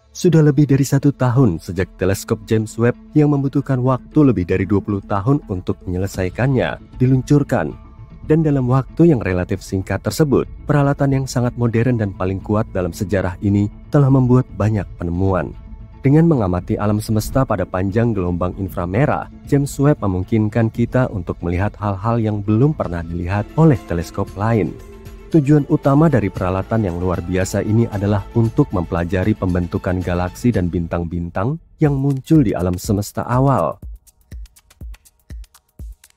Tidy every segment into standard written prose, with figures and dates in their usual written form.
Sudah lebih dari 1 tahun sejak teleskop James Webb yang membutuhkan waktu lebih dari 20 tahun untuk menyelesaikannya diluncurkan. Dan dalam waktu yang relatif singkat tersebut, peralatan yang sangat modern dan paling kuat dalam sejarah ini telah membuat banyak penemuan. Dengan mengamati alam semesta pada panjang gelombang inframerah, James Webb memungkinkan kita untuk melihat hal-hal yang belum pernah dilihat oleh teleskop lain. Tujuan utama dari peralatan yang luar biasa ini adalah untuk mempelajari pembentukan galaksi dan bintang-bintang yang muncul di alam semesta awal.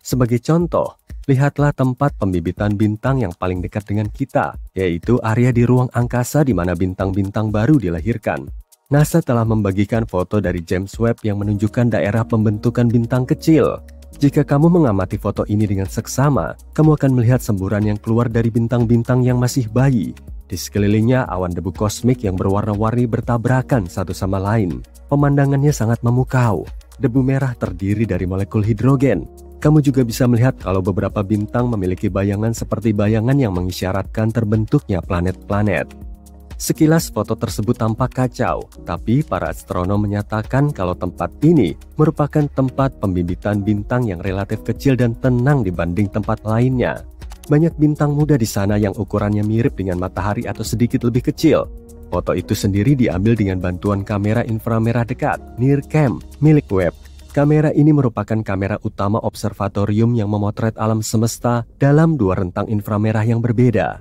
Sebagai contoh, lihatlah tempat pembibitan bintang yang paling dekat dengan kita, yaitu area di ruang angkasa di mana bintang-bintang baru dilahirkan. NASA telah membagikan foto dari James Webb yang menunjukkan daerah pembentukan bintang kecil. Jika kamu mengamati foto ini dengan seksama, kamu akan melihat semburan yang keluar dari bintang-bintang yang masih bayi. Di sekelilingnya awan debu kosmik yang berwarna-warni bertabrakan satu sama lain. Pemandangannya sangat memukau. Debu merah terdiri dari molekul hidrogen. Kamu juga bisa melihat kalau beberapa bintang memiliki bayangan seperti bayangan yang mengisyaratkan terbentuknya planet-planet. Sekilas foto tersebut tampak kacau, tapi para astronom menyatakan kalau tempat ini merupakan tempat pembibitan bintang yang relatif kecil dan tenang dibanding tempat lainnya. Banyak bintang muda di sana yang ukurannya mirip dengan matahari atau sedikit lebih kecil. Foto itu sendiri diambil dengan bantuan kamera inframerah dekat, NIRCam, milik Webb. Kamera ini merupakan kamera utama observatorium yang memotret alam semesta dalam 2 rentang inframerah yang berbeda.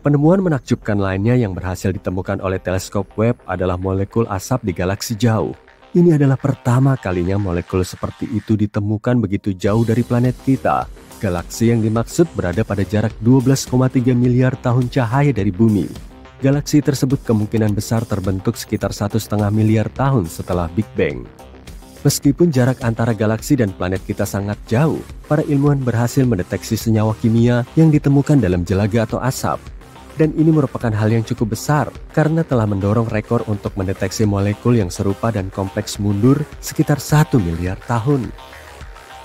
Penemuan menakjubkan lainnya yang berhasil ditemukan oleh teleskop Webb adalah molekul asap di galaksi jauh. Ini adalah pertama kalinya molekul seperti itu ditemukan begitu jauh dari planet kita. Galaksi yang dimaksud berada pada jarak 12,3 miliar tahun cahaya dari bumi. Galaksi tersebut kemungkinan besar terbentuk sekitar 1,5 miliar tahun setelah Big Bang. Meskipun jarak antara galaksi dan planet kita sangat jauh, para ilmuwan berhasil mendeteksi senyawa kimia yang ditemukan dalam jelaga atau asap. Dan ini merupakan hal yang cukup besar karena telah mendorong rekor untuk mendeteksi molekul yang serupa dan kompleks mundur sekitar 1 miliar tahun.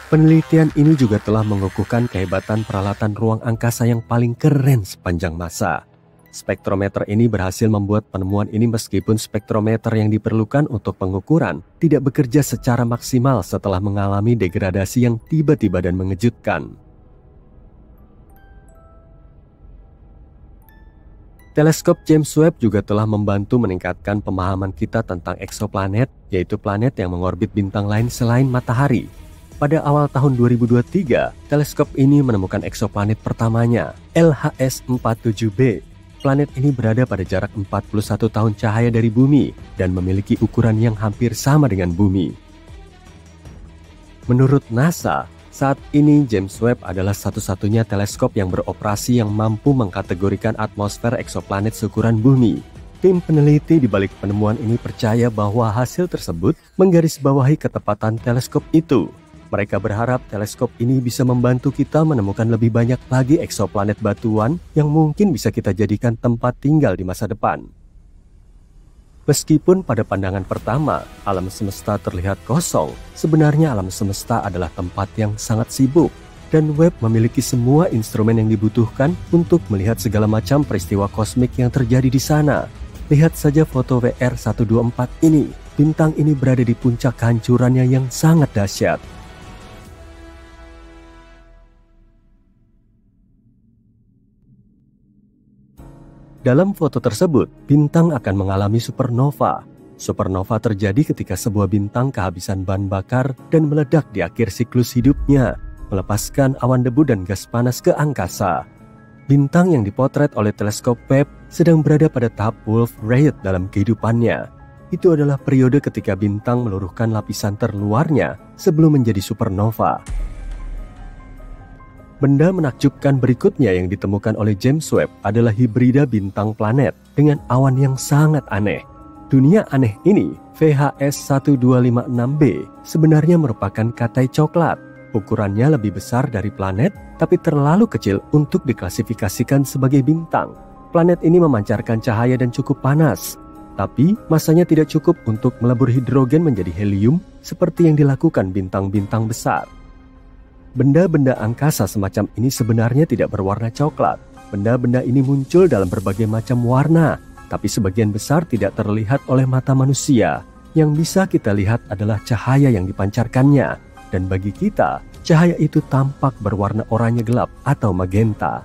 Penelitian ini juga telah mengukuhkan kehebatan peralatan ruang angkasa yang paling keren sepanjang masa. Spektrometer ini berhasil membuat penemuan ini meskipun spektrometer yang diperlukan untuk pengukuran tidak bekerja secara maksimal setelah mengalami degradasi yang tiba-tiba dan mengejutkan. Teleskop James Webb juga telah membantu meningkatkan pemahaman kita tentang eksoplanet, yaitu planet yang mengorbit bintang lain selain matahari. Pada awal tahun 2023, teleskop ini menemukan eksoplanet pertamanya, LHS-47b. Planet ini berada pada jarak 41 tahun cahaya dari bumi dan memiliki ukuran yang hampir sama dengan bumi. Menurut NASA, saat ini James Webb adalah satu-satunya teleskop yang beroperasi yang mampu mengkategorikan atmosfer eksoplanet seukuran bumi. Tim peneliti di balik penemuan ini percaya bahwa hasil tersebut menggarisbawahi ketepatan teleskop itu. Mereka berharap teleskop ini bisa membantu kita menemukan lebih banyak lagi eksoplanet batuan yang mungkin bisa kita jadikan tempat tinggal di masa depan. Meskipun pada pandangan pertama, alam semesta terlihat kosong, sebenarnya alam semesta adalah tempat yang sangat sibuk, dan Webb memiliki semua instrumen yang dibutuhkan untuk melihat segala macam peristiwa kosmik yang terjadi di sana. Lihat saja foto WR124 ini, bintang ini berada di puncak kehancurannya yang sangat dahsyat. Dalam foto tersebut, bintang akan mengalami supernova. Supernova terjadi ketika sebuah bintang kehabisan bahan bakar dan meledak di akhir siklus hidupnya, melepaskan awan debu dan gas panas ke angkasa. Bintang yang dipotret oleh teleskop Webb sedang berada pada tahap Wolf-Rayet dalam kehidupannya. Itu adalah periode ketika bintang meluruhkan lapisan terluarnya sebelum menjadi supernova. Benda menakjubkan berikutnya yang ditemukan oleh James Webb adalah hibrida bintang planet dengan awan yang sangat aneh. Dunia aneh ini, VHS1256b, sebenarnya merupakan katai coklat. Ukurannya lebih besar dari planet, tapi terlalu kecil untuk diklasifikasikan sebagai bintang. Planet ini memancarkan cahaya dan cukup panas, tapi masanya tidak cukup untuk melebur hidrogen menjadi helium seperti yang dilakukan bintang-bintang besar. Benda-benda angkasa semacam ini sebenarnya tidak berwarna coklat. Benda-benda ini muncul dalam berbagai macam warna, tapi sebagian besar tidak terlihat oleh mata manusia. Yang bisa kita lihat adalah cahaya yang dipancarkannya, dan bagi kita, cahaya itu tampak berwarna oranye gelap atau magenta.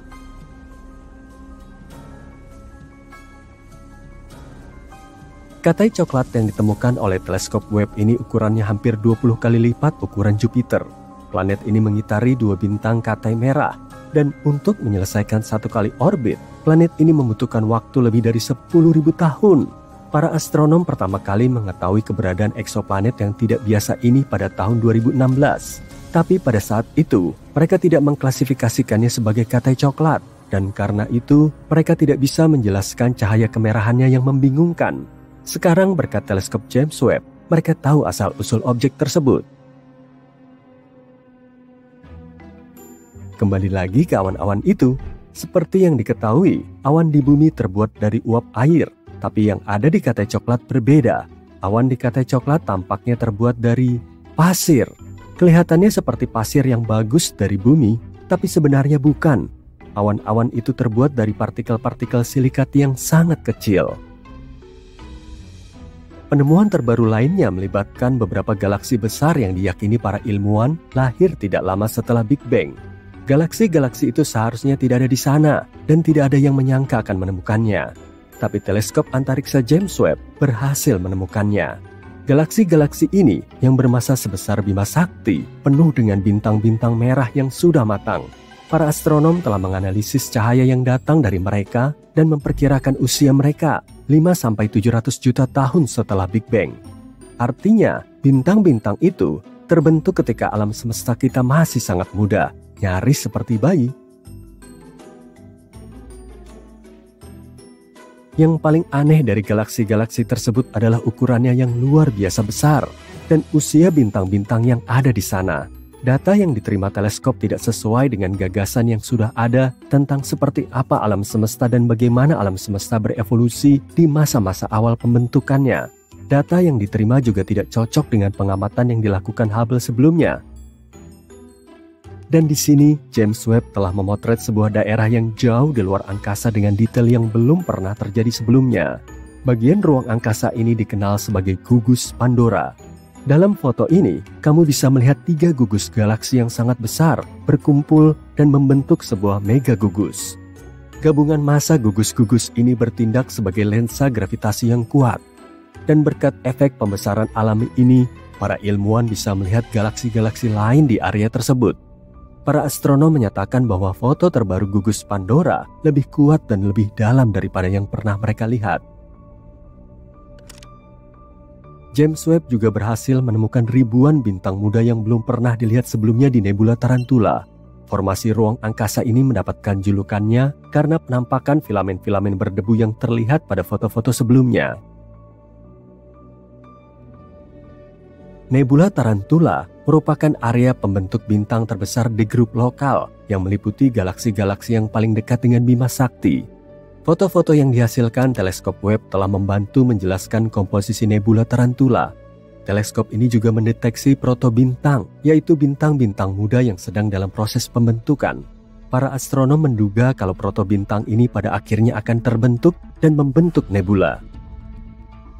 Katai coklat yang ditemukan oleh teleskop Webb ini ukurannya hampir 20 kali lipat ukuran Jupiter. Planet ini mengitari 2 bintang katai merah, dan untuk menyelesaikan 1 kali orbit, planet ini membutuhkan waktu lebih dari 10.000 tahun. Para astronom pertama kali mengetahui keberadaan eksoplanet yang tidak biasa ini pada tahun 2016. Tapi pada saat itu, mereka tidak mengklasifikasikannya sebagai katai coklat, dan karena itu, mereka tidak bisa menjelaskan cahaya kemerahannya yang membingungkan. Sekarang berkat teleskop James Webb, mereka tahu asal-usul objek tersebut. Kembali lagi ke awan-awan itu, seperti yang diketahui, awan di bumi terbuat dari uap air, tapi yang ada di katai coklat berbeda. Awan di katai coklat tampaknya terbuat dari pasir. Kelihatannya seperti pasir yang bagus dari bumi, tapi sebenarnya bukan. Awan-awan itu terbuat dari partikel-partikel silikat yang sangat kecil. Penemuan terbaru lainnya melibatkan beberapa galaksi besar yang diyakini para ilmuwan lahir tidak lama setelah Big Bang. Galaksi-galaksi itu seharusnya tidak ada di sana dan tidak ada yang menyangka akan menemukannya. Tapi teleskop antariksa James Webb berhasil menemukannya. Galaksi-galaksi ini yang bermassa sebesar Bima Sakti penuh dengan bintang-bintang merah yang sudah matang. Para astronom telah menganalisis cahaya yang datang dari mereka dan memperkirakan usia mereka 5-700 juta tahun setelah Big Bang. Artinya, bintang-bintang itu terbentuk ketika alam semesta kita masih sangat muda, nyaris seperti bayi. Yang paling aneh dari galaksi-galaksi tersebut adalah ukurannya yang luar biasa besar dan usia bintang-bintang yang ada di sana. Data yang diterima teleskop tidak sesuai dengan gagasan yang sudah ada tentang seperti apa alam semesta dan bagaimana alam semesta berevolusi di masa-masa awal pembentukannya. Data yang diterima juga tidak cocok dengan pengamatan yang dilakukan Hubble sebelumnya. Dan di sini, James Webb telah memotret sebuah daerah yang jauh di luar angkasa dengan detail yang belum pernah terjadi sebelumnya. Bagian ruang angkasa ini dikenal sebagai gugus Pandora. Dalam foto ini, kamu bisa melihat 3 gugus galaksi yang sangat besar berkumpul dan membentuk sebuah mega gugus. Gabungan massa gugus-gugus ini bertindak sebagai lensa gravitasi yang kuat. Dan berkat efek pembesaran alami ini, para ilmuwan bisa melihat galaksi-galaksi lain di area tersebut. Para astronom menyatakan bahwa foto terbaru gugus Pandora lebih kuat dan lebih dalam daripada yang pernah mereka lihat. James Webb juga berhasil menemukan ribuan bintang muda yang belum pernah dilihat sebelumnya di nebula Tarantula. Formasi ruang angkasa ini mendapatkan julukannya karena penampakan filamen-filamen berdebu yang terlihat pada foto-foto sebelumnya. Nebula Tarantula merupakan area pembentuk bintang terbesar di grup lokal yang meliputi galaksi-galaksi yang paling dekat dengan Bima Sakti. Foto-foto yang dihasilkan teleskop Webb telah membantu menjelaskan komposisi nebula Tarantula. Teleskop ini juga mendeteksi protobintang, yaitu bintang-bintang muda yang sedang dalam proses pembentukan. Para astronom menduga kalau protobintang ini pada akhirnya akan terbentuk dan membentuk nebula.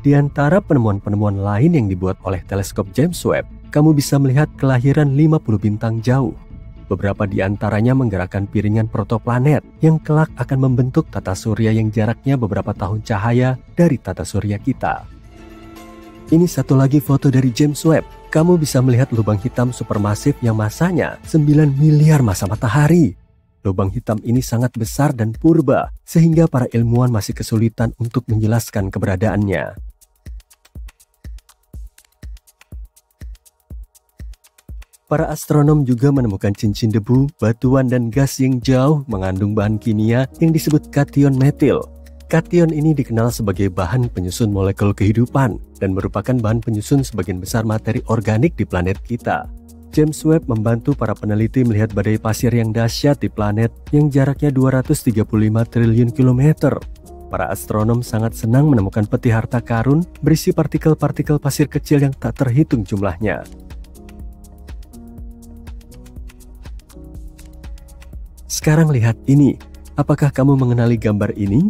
Di antara penemuan-penemuan lain yang dibuat oleh teleskop James Webb, kamu bisa melihat kelahiran 50 bintang jauh. Beberapa di antaranya menggerakkan piringan protoplanet yang kelak akan membentuk tata surya yang jaraknya beberapa tahun cahaya dari tata surya kita. Ini satu lagi foto dari James Webb. Kamu bisa melihat lubang hitam supermasif yang masanya 9 miliar massa matahari. Lubang hitam ini sangat besar dan purba, sehingga para ilmuwan masih kesulitan untuk menjelaskan keberadaannya. Para astronom juga menemukan cincin debu, batuan, dan gas yang jauh mengandung bahan kimia yang disebut kation metil. Kation ini dikenal sebagai bahan penyusun molekul kehidupan dan merupakan bahan penyusun sebagian besar materi organik di planet kita. James Webb membantu para peneliti melihat badai pasir yang dahsyat di planet yang jaraknya 235 triliun kilometer. Para astronom sangat senang menemukan peti harta karun berisi partikel-partikel pasir kecil yang tak terhitung jumlahnya. Sekarang lihat ini, Apakah kamu mengenali gambar ini?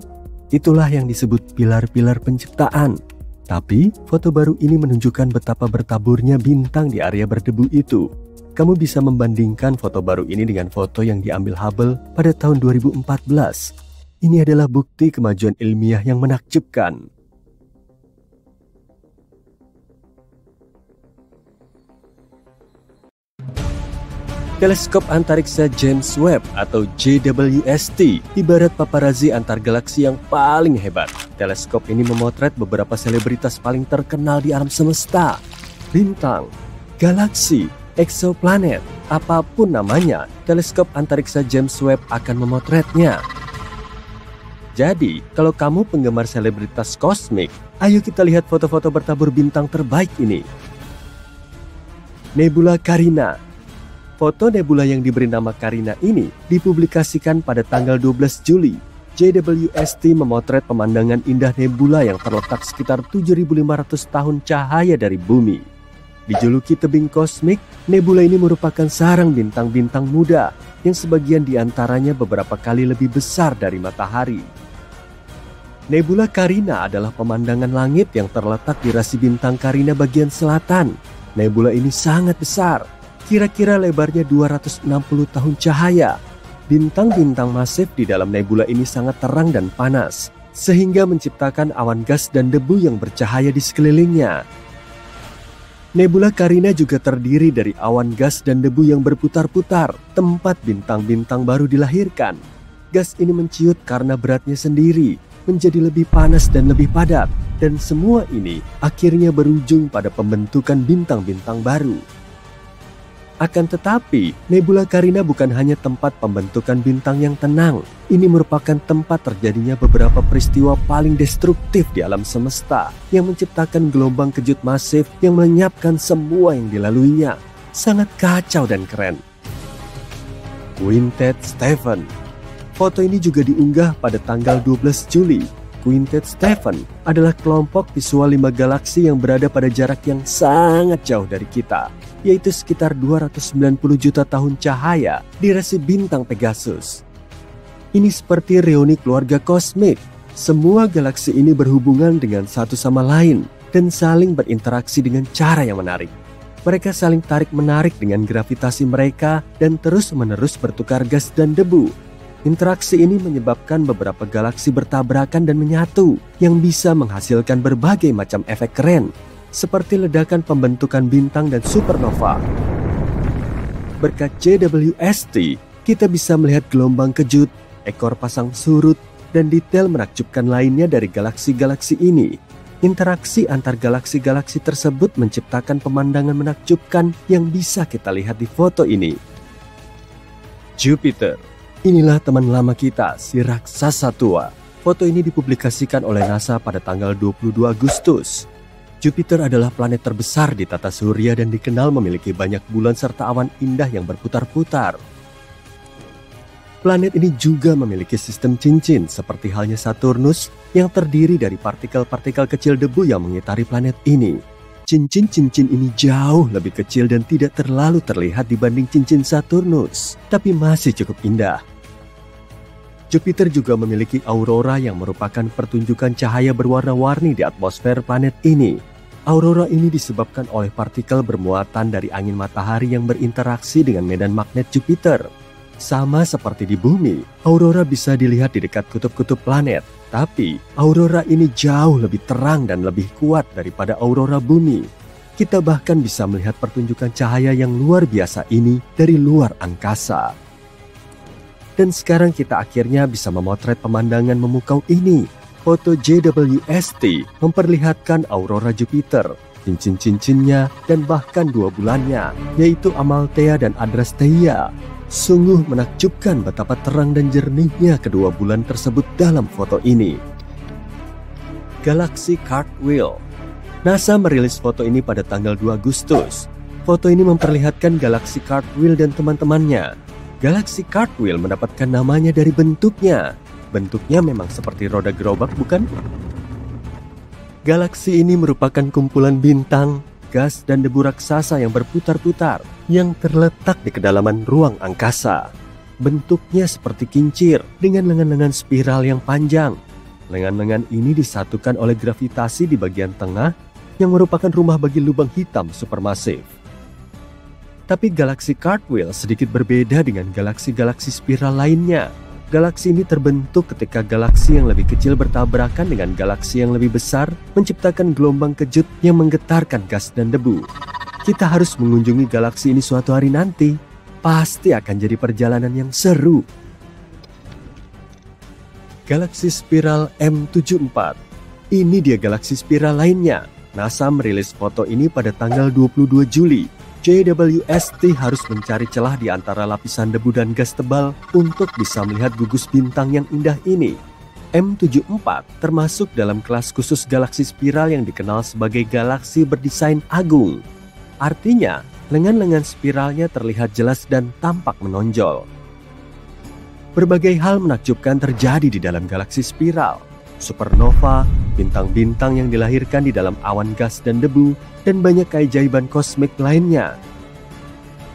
Itulah yang disebut pilar-pilar penciptaan. Tapi, foto baru ini menunjukkan betapa bertaburnya bintang di area berdebu itu. Kamu bisa membandingkan foto baru ini dengan foto yang diambil Hubble pada tahun 2014. Ini adalah bukti kemajuan ilmiah yang menakjubkan. Teleskop Antariksa James Webb atau JWST ibarat paparazi antar galaksi yang paling hebat. Teleskop ini memotret beberapa selebritas paling terkenal di alam semesta. Bintang, galaksi, eksoplanet, apapun namanya, teleskop antariksa James Webb akan memotretnya. Jadi, kalau kamu penggemar selebritas kosmik, ayo kita lihat foto-foto bertabur bintang terbaik ini. Nebula Carina. Foto nebula yang diberi nama Carina ini dipublikasikan pada tanggal 12 Juli. JWST memotret pemandangan indah nebula yang terletak sekitar 7.500 tahun cahaya dari bumi. Dijuluki tebing kosmik, nebula ini merupakan sarang bintang-bintang muda yang sebagian diantaranya beberapa kali lebih besar dari matahari. Nebula Carina adalah pemandangan langit yang terletak di rasi bintang Carina bagian selatan. Nebula ini sangat besar, kira-kira lebarnya 260 tahun cahaya. Bintang-bintang masif di dalam nebula ini sangat terang dan panas, sehingga menciptakan awan gas dan debu yang bercahaya di sekelilingnya. Nebula Carina juga terdiri dari awan gas dan debu yang berputar-putar, tempat bintang-bintang baru dilahirkan. Gas ini menciut karena beratnya sendiri, menjadi lebih panas dan lebih padat, dan semua ini akhirnya berujung pada pembentukan bintang-bintang baru. Akan tetapi, nebula Carina bukan hanya tempat pembentukan bintang yang tenang. Ini merupakan tempat terjadinya beberapa peristiwa paling destruktif di alam semesta yang menciptakan gelombang kejut masif yang melenyapkan semua yang dilaluinya. Sangat kacau dan keren. Quintet Stephan. Foto ini juga diunggah pada tanggal 12 Juli. Quintet Stephan adalah kelompok visual 5 galaksi yang berada pada jarak yang sangat jauh dari kita, yaitu sekitar 290 juta tahun cahaya di rasi bintang Pegasus. Ini seperti reuni keluarga kosmik. Semua galaksi ini berhubungan dengan satu sama lain dan saling berinteraksi dengan cara yang menarik. Mereka saling tarik-menarik dengan gravitasi mereka dan terus-menerus bertukar gas dan debu. Interaksi ini menyebabkan beberapa galaksi bertabrakan dan menyatu yang bisa menghasilkan berbagai macam efek keren, seperti ledakan pembentukan bintang dan supernova. Berkat JWST, kita bisa melihat gelombang kejut, ekor pasang surut, dan detail menakjubkan lainnya dari galaksi-galaksi ini. Interaksi antar galaksi-galaksi tersebut menciptakan pemandangan menakjubkan yang bisa kita lihat di foto ini. Jupiter. Inilah teman lama kita, si raksasa tua. Foto ini dipublikasikan oleh NASA pada tanggal 22 Agustus. Jupiter adalah planet terbesar di tata surya dan dikenal memiliki banyak bulan serta awan indah yang berputar-putar. Planet ini juga memiliki sistem cincin seperti halnya Saturnus yang terdiri dari partikel-partikel kecil debu yang mengitari planet ini. Cincin-cincin ini jauh lebih kecil dan tidak terlalu terlihat dibanding cincin Saturnus, tapi masih cukup indah. Jupiter juga memiliki aurora yang merupakan pertunjukan cahaya berwarna-warni di atmosfer planet ini. Aurora ini disebabkan oleh partikel bermuatan dari angin matahari yang berinteraksi dengan medan magnet Jupiter. Sama seperti di bumi, aurora bisa dilihat di dekat kutub-kutub planet. Tapi, aurora ini jauh lebih terang dan lebih kuat daripada aurora bumi. Kita bahkan bisa melihat pertunjukan cahaya yang luar biasa ini dari luar angkasa. Dan sekarang kita akhirnya bisa memotret pemandangan memukau ini. Foto JWST memperlihatkan aurora Jupiter, cincin-cincinnya, dan bahkan 2 bulannya, yaitu Amalthea dan Adrastea. Sungguh menakjubkan betapa terang dan jernihnya kedua bulan tersebut dalam foto ini. Galaksi Cartwheel. NASA merilis foto ini pada tanggal 2 Agustus. Foto ini memperlihatkan galaksi Cartwheel dan teman-temannya. Galaksi Cartwheel mendapatkan namanya dari bentuknya. Bentuknya memang seperti roda gerobak, bukan? Galaksi ini merupakan kumpulan bintang, gas, dan debu raksasa yang berputar-putar yang terletak di kedalaman ruang angkasa. bentuknya seperti kincir dengan lengan-lengan spiral yang panjang. Lengan-lengan ini disatukan oleh gravitasi di bagian tengah yang merupakan rumah bagi lubang hitam supermasif. Tapi galaksi Cartwheel sedikit berbeda dengan galaksi-galaksi spiral lainnya. Galaksi ini terbentuk ketika galaksi yang lebih kecil bertabrakan dengan galaksi yang lebih besar, menciptakan gelombang kejut yang menggetarkan gas dan debu. Kita harus mengunjungi galaksi ini suatu hari nanti. Pasti akan jadi perjalanan yang seru. Galaksi spiral M74. Ini dia galaksi spiral lainnya. NASA merilis foto ini pada tanggal 22 Juli. JWST harus mencari celah di antara lapisan debu dan gas tebal untuk bisa melihat gugus bintang yang indah ini. M74 termasuk dalam kelas khusus galaksi spiral yang dikenal sebagai galaksi berdesain agung. Artinya, lengan-lengan spiralnya terlihat jelas dan tampak menonjol. Berbagai hal menakjubkan terjadi di dalam galaksi spiral. Supernova, bintang-bintang yang dilahirkan di dalam awan gas dan debu, dan banyak keajaiban kosmik lainnya.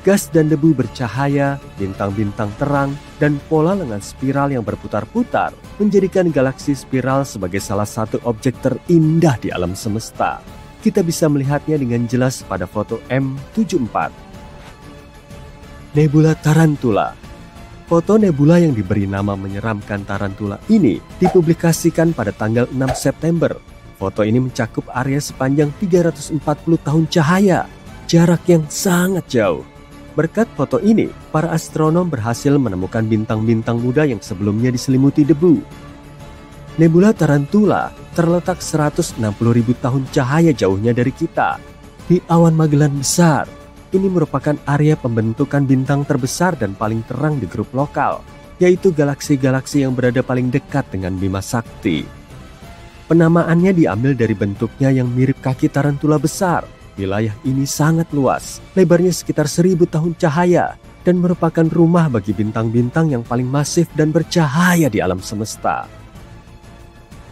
Gas dan debu bercahaya, bintang-bintang terang, dan pola lengan spiral yang berputar-putar menjadikan galaksi spiral sebagai salah satu objek terindah di alam semesta. Kita bisa melihatnya dengan jelas pada foto M74. Nebula Tarantula. Foto nebula yang diberi nama menyeramkan Tarantula ini dipublikasikan pada tanggal 6 September. Foto ini mencakup area sepanjang 340 tahun cahaya, jarak yang sangat jauh. Berkat foto ini, para astronom berhasil menemukan bintang-bintang muda yang sebelumnya diselimuti debu. Nebula Tarantula terletak 160.000 tahun cahaya jauhnya dari kita, di awan Magellan Besar. Ini merupakan area pembentukan bintang terbesar dan paling terang di grup lokal, yaitu galaksi-galaksi yang berada paling dekat dengan Bima Sakti. Penamaannya diambil dari bentuknya yang mirip kaki tarantula besar. Wilayah ini sangat luas, lebarnya sekitar 1000 tahun cahaya, dan merupakan rumah bagi bintang-bintang yang paling masif dan bercahaya di alam semesta.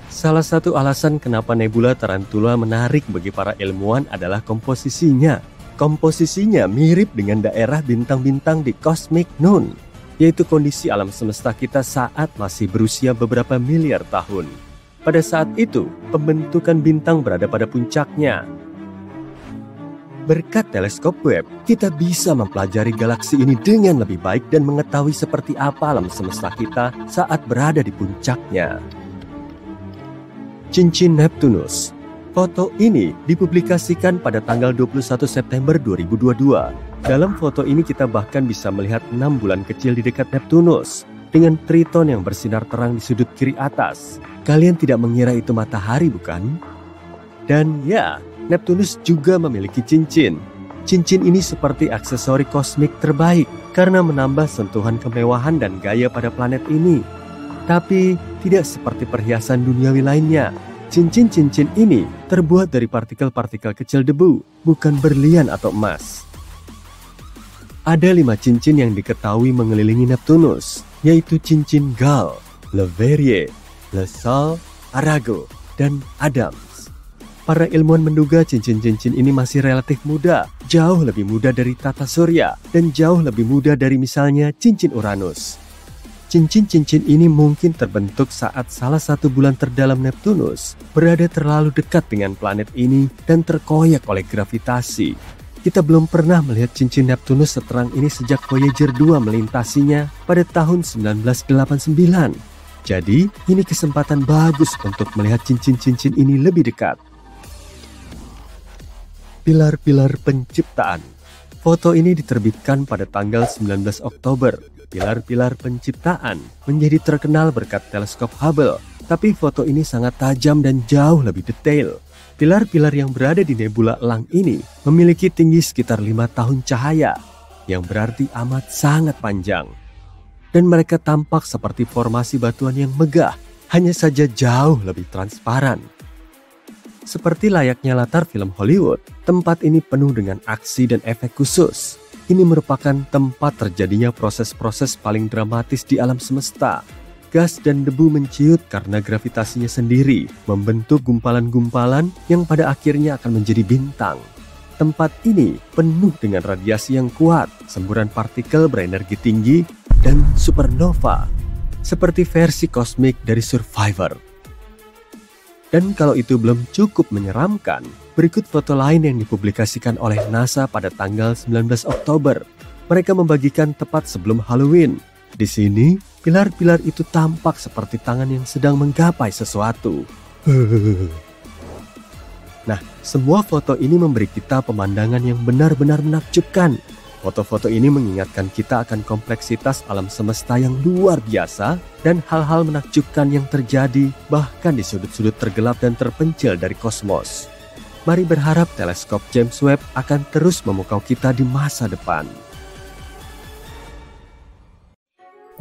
Salah satu alasan kenapa nebula Tarantula menarik bagi para ilmuwan adalah komposisinya. Komposisinya mirip dengan daerah bintang-bintang di Cosmic Noon, yaitu kondisi alam semesta kita saat masih berusia beberapa miliar tahun. Pada saat itu, pembentukan bintang berada pada puncaknya. Berkat teleskop Webb, kita bisa mempelajari galaksi ini dengan lebih baik dan mengetahui seperti apa alam semesta kita saat berada di puncaknya. Cincin Neptunus. Foto ini dipublikasikan pada tanggal 21 September 2022. Dalam foto ini kita bahkan bisa melihat 6 bulan kecil di dekat Neptunus dengan Triton yang bersinar terang di sudut kiri atas. Kalian tidak mengira itu matahari, bukan? Dan ya, Neptunus juga memiliki cincin. Cincin ini seperti aksesori kosmik terbaik karena menambah sentuhan kemewahan dan gaya pada planet ini. Tapi tidak seperti perhiasan duniawi lainnya. Cincin-cincin ini terbuat dari partikel-partikel kecil debu, bukan berlian atau emas. Ada 5 cincin yang diketahui mengelilingi Neptunus, yaitu cincin Gal, Leverrier, Le Sol, Arago, dan Adams. Para ilmuwan menduga cincin-cincin ini masih relatif muda, jauh lebih muda dari tata surya, dan jauh lebih muda dari misalnya cincin Uranus. Cincin-cincin ini mungkin terbentuk saat salah satu bulan terdalam Neptunus berada terlalu dekat dengan planet ini dan terkoyak oleh gravitasi. Kita belum pernah melihat cincin Neptunus seterang ini sejak Voyager 2 melintasinya pada tahun 1989. Jadi, ini kesempatan bagus untuk melihat cincin-cincin ini lebih dekat. Pilar-pilar penciptaan. Foto ini diterbitkan pada tanggal 19 Oktober. Pilar-pilar penciptaan menjadi terkenal berkat teleskop Hubble, tapi foto ini sangat tajam dan jauh lebih detail. Pilar-pilar yang berada di nebula elang ini memiliki tinggi sekitar 5 tahun cahaya, yang berarti amat sangat panjang. Dan mereka tampak seperti formasi batuan yang megah, hanya saja jauh lebih transparan. Seperti layaknya latar film Hollywood, tempat ini penuh dengan aksi dan efek khusus. Ini merupakan tempat terjadinya proses-proses paling dramatis di alam semesta. Gas dan debu menciut karena gravitasinya sendiri, membentuk gumpalan-gumpalan yang pada akhirnya akan menjadi bintang. Tempat ini penuh dengan radiasi yang kuat, semburan partikel berenergi tinggi, dan supernova, seperti versi kosmik dari Survivor. Dan kalau itu belum cukup menyeramkan, berikut foto lain yang dipublikasikan oleh NASA pada tanggal 19 Oktober. Mereka membagikan tepat sebelum Halloween. Di sini, pilar-pilar itu tampak seperti tangan yang sedang menggapai sesuatu. Nah, semua foto ini memberi kita pemandangan yang benar-benar menakjubkan. Foto-foto ini mengingatkan kita akan kompleksitas alam semesta yang luar biasa dan hal-hal menakjubkan yang terjadi bahkan di sudut-sudut tergelap dan terpencil dari kosmos. Mari berharap teleskop James Webb akan terus memukau kita di masa depan.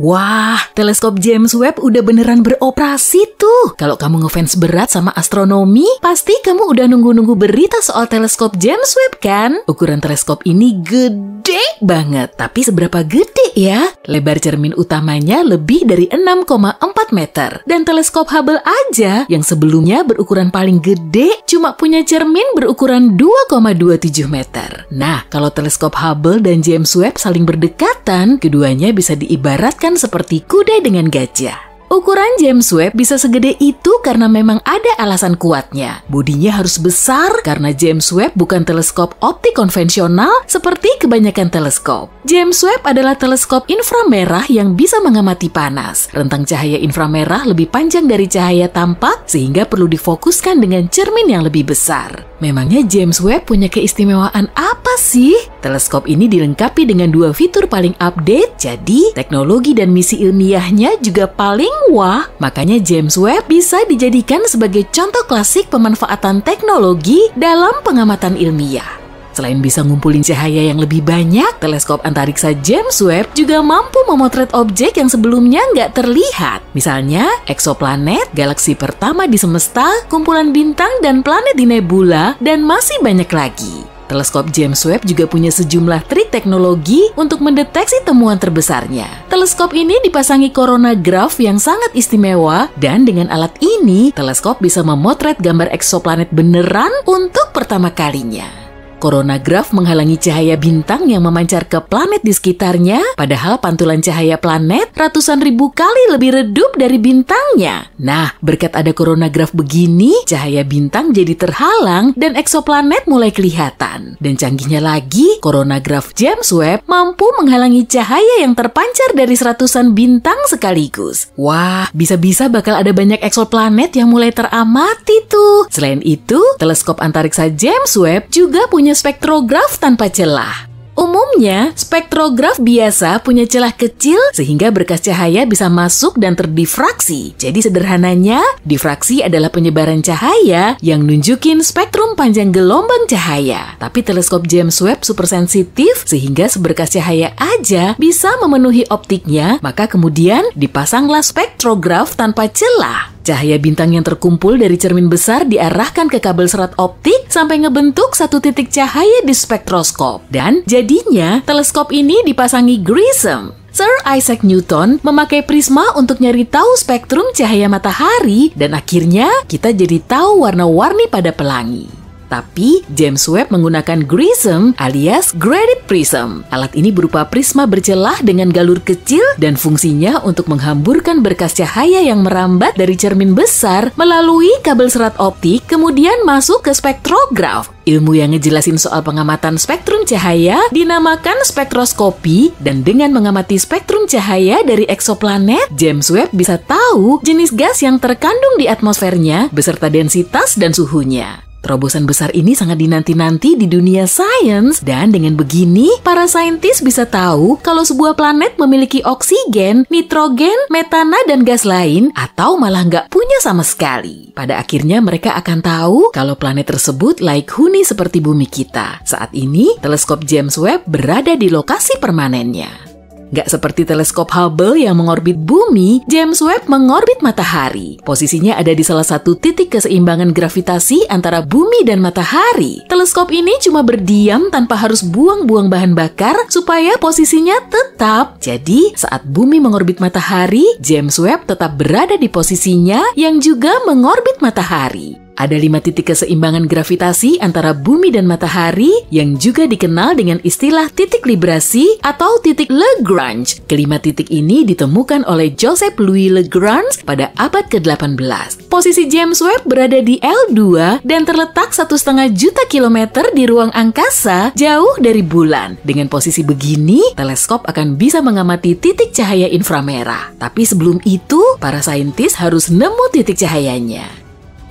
Wah, teleskop James Webb udah beneran beroperasi tuh. Kalau kamu ngefans berat sama astronomi, pasti kamu udah nunggu-nunggu berita soal teleskop James Webb kan? Ukuran teleskop ini gede banget. Tapi seberapa gede ya? Lebar cermin utamanya lebih dari 6,4 meter. Dan teleskop Hubble aja, yang sebelumnya berukuran paling gede, cuma punya cermin berukuran 2,27 meter. Nah, kalau teleskop Hubble dan James Webb saling berdekatan, keduanya bisa diibaratkan seperti kuda dengan gajah. Ukuran James Webb bisa segede itu karena memang ada alasan kuatnya. Bodinya harus besar karena James Webb bukan teleskop optik konvensional seperti kebanyakan teleskop. James Webb adalah teleskop inframerah yang bisa mengamati panas. Rentang cahaya inframerah lebih panjang dari cahaya tampak sehingga perlu difokuskan dengan cermin yang lebih besar. Memangnya James Webb punya keistimewaan apa sih? Teleskop ini dilengkapi dengan 2 fitur paling update, jadi teknologi dan misi ilmiahnya juga paling wah. Makanya James Webb bisa dijadikan sebagai contoh klasik pemanfaatan teknologi dalam pengamatan ilmiah. Selain bisa ngumpulin cahaya yang lebih banyak, teleskop antariksa James Webb juga mampu memotret objek yang sebelumnya nggak terlihat. Misalnya, eksoplanet, galaksi pertama di semesta, kumpulan bintang dan planet di nebula, dan masih banyak lagi. Teleskop James Webb juga punya sejumlah trik teknologi untuk mendeteksi temuan terbesarnya. Teleskop ini dipasangi coronagraph yang sangat istimewa, dan dengan alat ini, teleskop bisa memotret gambar eksoplanet beneran untuk pertama kalinya. Coronagraph menghalangi cahaya bintang yang memancar ke planet di sekitarnya, padahal pantulan cahaya planet ratusan ribu kali lebih redup dari bintangnya. Nah, berkat ada coronagraph begini, cahaya bintang jadi terhalang dan eksoplanet mulai kelihatan. Dan canggihnya lagi, coronagraph James Webb mampu menghalangi cahaya yang terpancar dari seratusan bintang sekaligus. Wah, bisa-bisa bakal ada banyak eksoplanet yang mulai teramati tuh. Selain itu, teleskop antariksa James Webb juga punya spektrograf tanpa celah. Umumnya, spektrograf biasa punya celah kecil sehingga berkas cahaya bisa masuk dan terdifraksi. Jadi sederhananya, difraksi adalah penyebaran cahaya yang nunjukin spektrum panjang gelombang cahaya. Tapi teleskop James Webb super sensitif sehingga seberkas cahaya aja bisa memenuhi optiknya, maka kemudian dipasanglah spektrograf tanpa celah. Cahaya bintang yang terkumpul dari cermin besar diarahkan ke kabel serat optik sampai ngebentuk satu titik cahaya di spektroskop. Dan jadinya teleskop ini dipasangi grism. Sir Isaac Newton memakai prisma untuk nyari tahu spektrum cahaya matahari dan akhirnya kita jadi tahu warna-warni pada pelangi. Tapi James Webb menggunakan grism alias graded prism. Alat ini berupa prisma bercelah dengan galur kecil dan fungsinya untuk menghamburkan berkas cahaya yang merambat dari cermin besar melalui kabel serat optik kemudian masuk ke spektrograf. Ilmu yang ngejelasin soal pengamatan spektrum cahaya dinamakan spektroskopi, dan dengan mengamati spektrum cahaya dari eksoplanet, James Webb bisa tahu jenis gas yang terkandung di atmosfernya beserta densitas dan suhunya. Terobosan besar ini sangat dinanti-nanti di dunia sains, dan dengan begini, para saintis bisa tahu kalau sebuah planet memiliki oksigen, nitrogen, metana, dan gas lain, atau malah nggak punya sama sekali. Pada akhirnya mereka akan tahu kalau planet tersebut laik huni seperti bumi kita. Saat ini, teleskop James Webb berada di lokasi permanennya. Gak seperti teleskop Hubble yang mengorbit bumi, James Webb mengorbit matahari. Posisinya ada di salah satu titik keseimbangan gravitasi antara bumi dan matahari. Teleskop ini cuma berdiam tanpa harus buang-buang bahan bakar supaya posisinya tetap. Jadi, saat bumi mengorbit matahari, James Webb tetap berada di posisinya yang juga mengorbit matahari. Ada 5 titik keseimbangan gravitasi antara bumi dan matahari yang juga dikenal dengan istilah titik librasi atau titik Lagrange. Kelima titik ini ditemukan oleh Joseph Louis Lagrange pada abad ke-18. Posisi James Webb berada di L2 dan terletak 1,5 juta kilometer di ruang angkasa jauh dari bulan. Dengan posisi begini, teleskop akan bisa mengamati titik cahaya inframerah. Tapi sebelum itu, para saintis harus nemu titik cahayanya.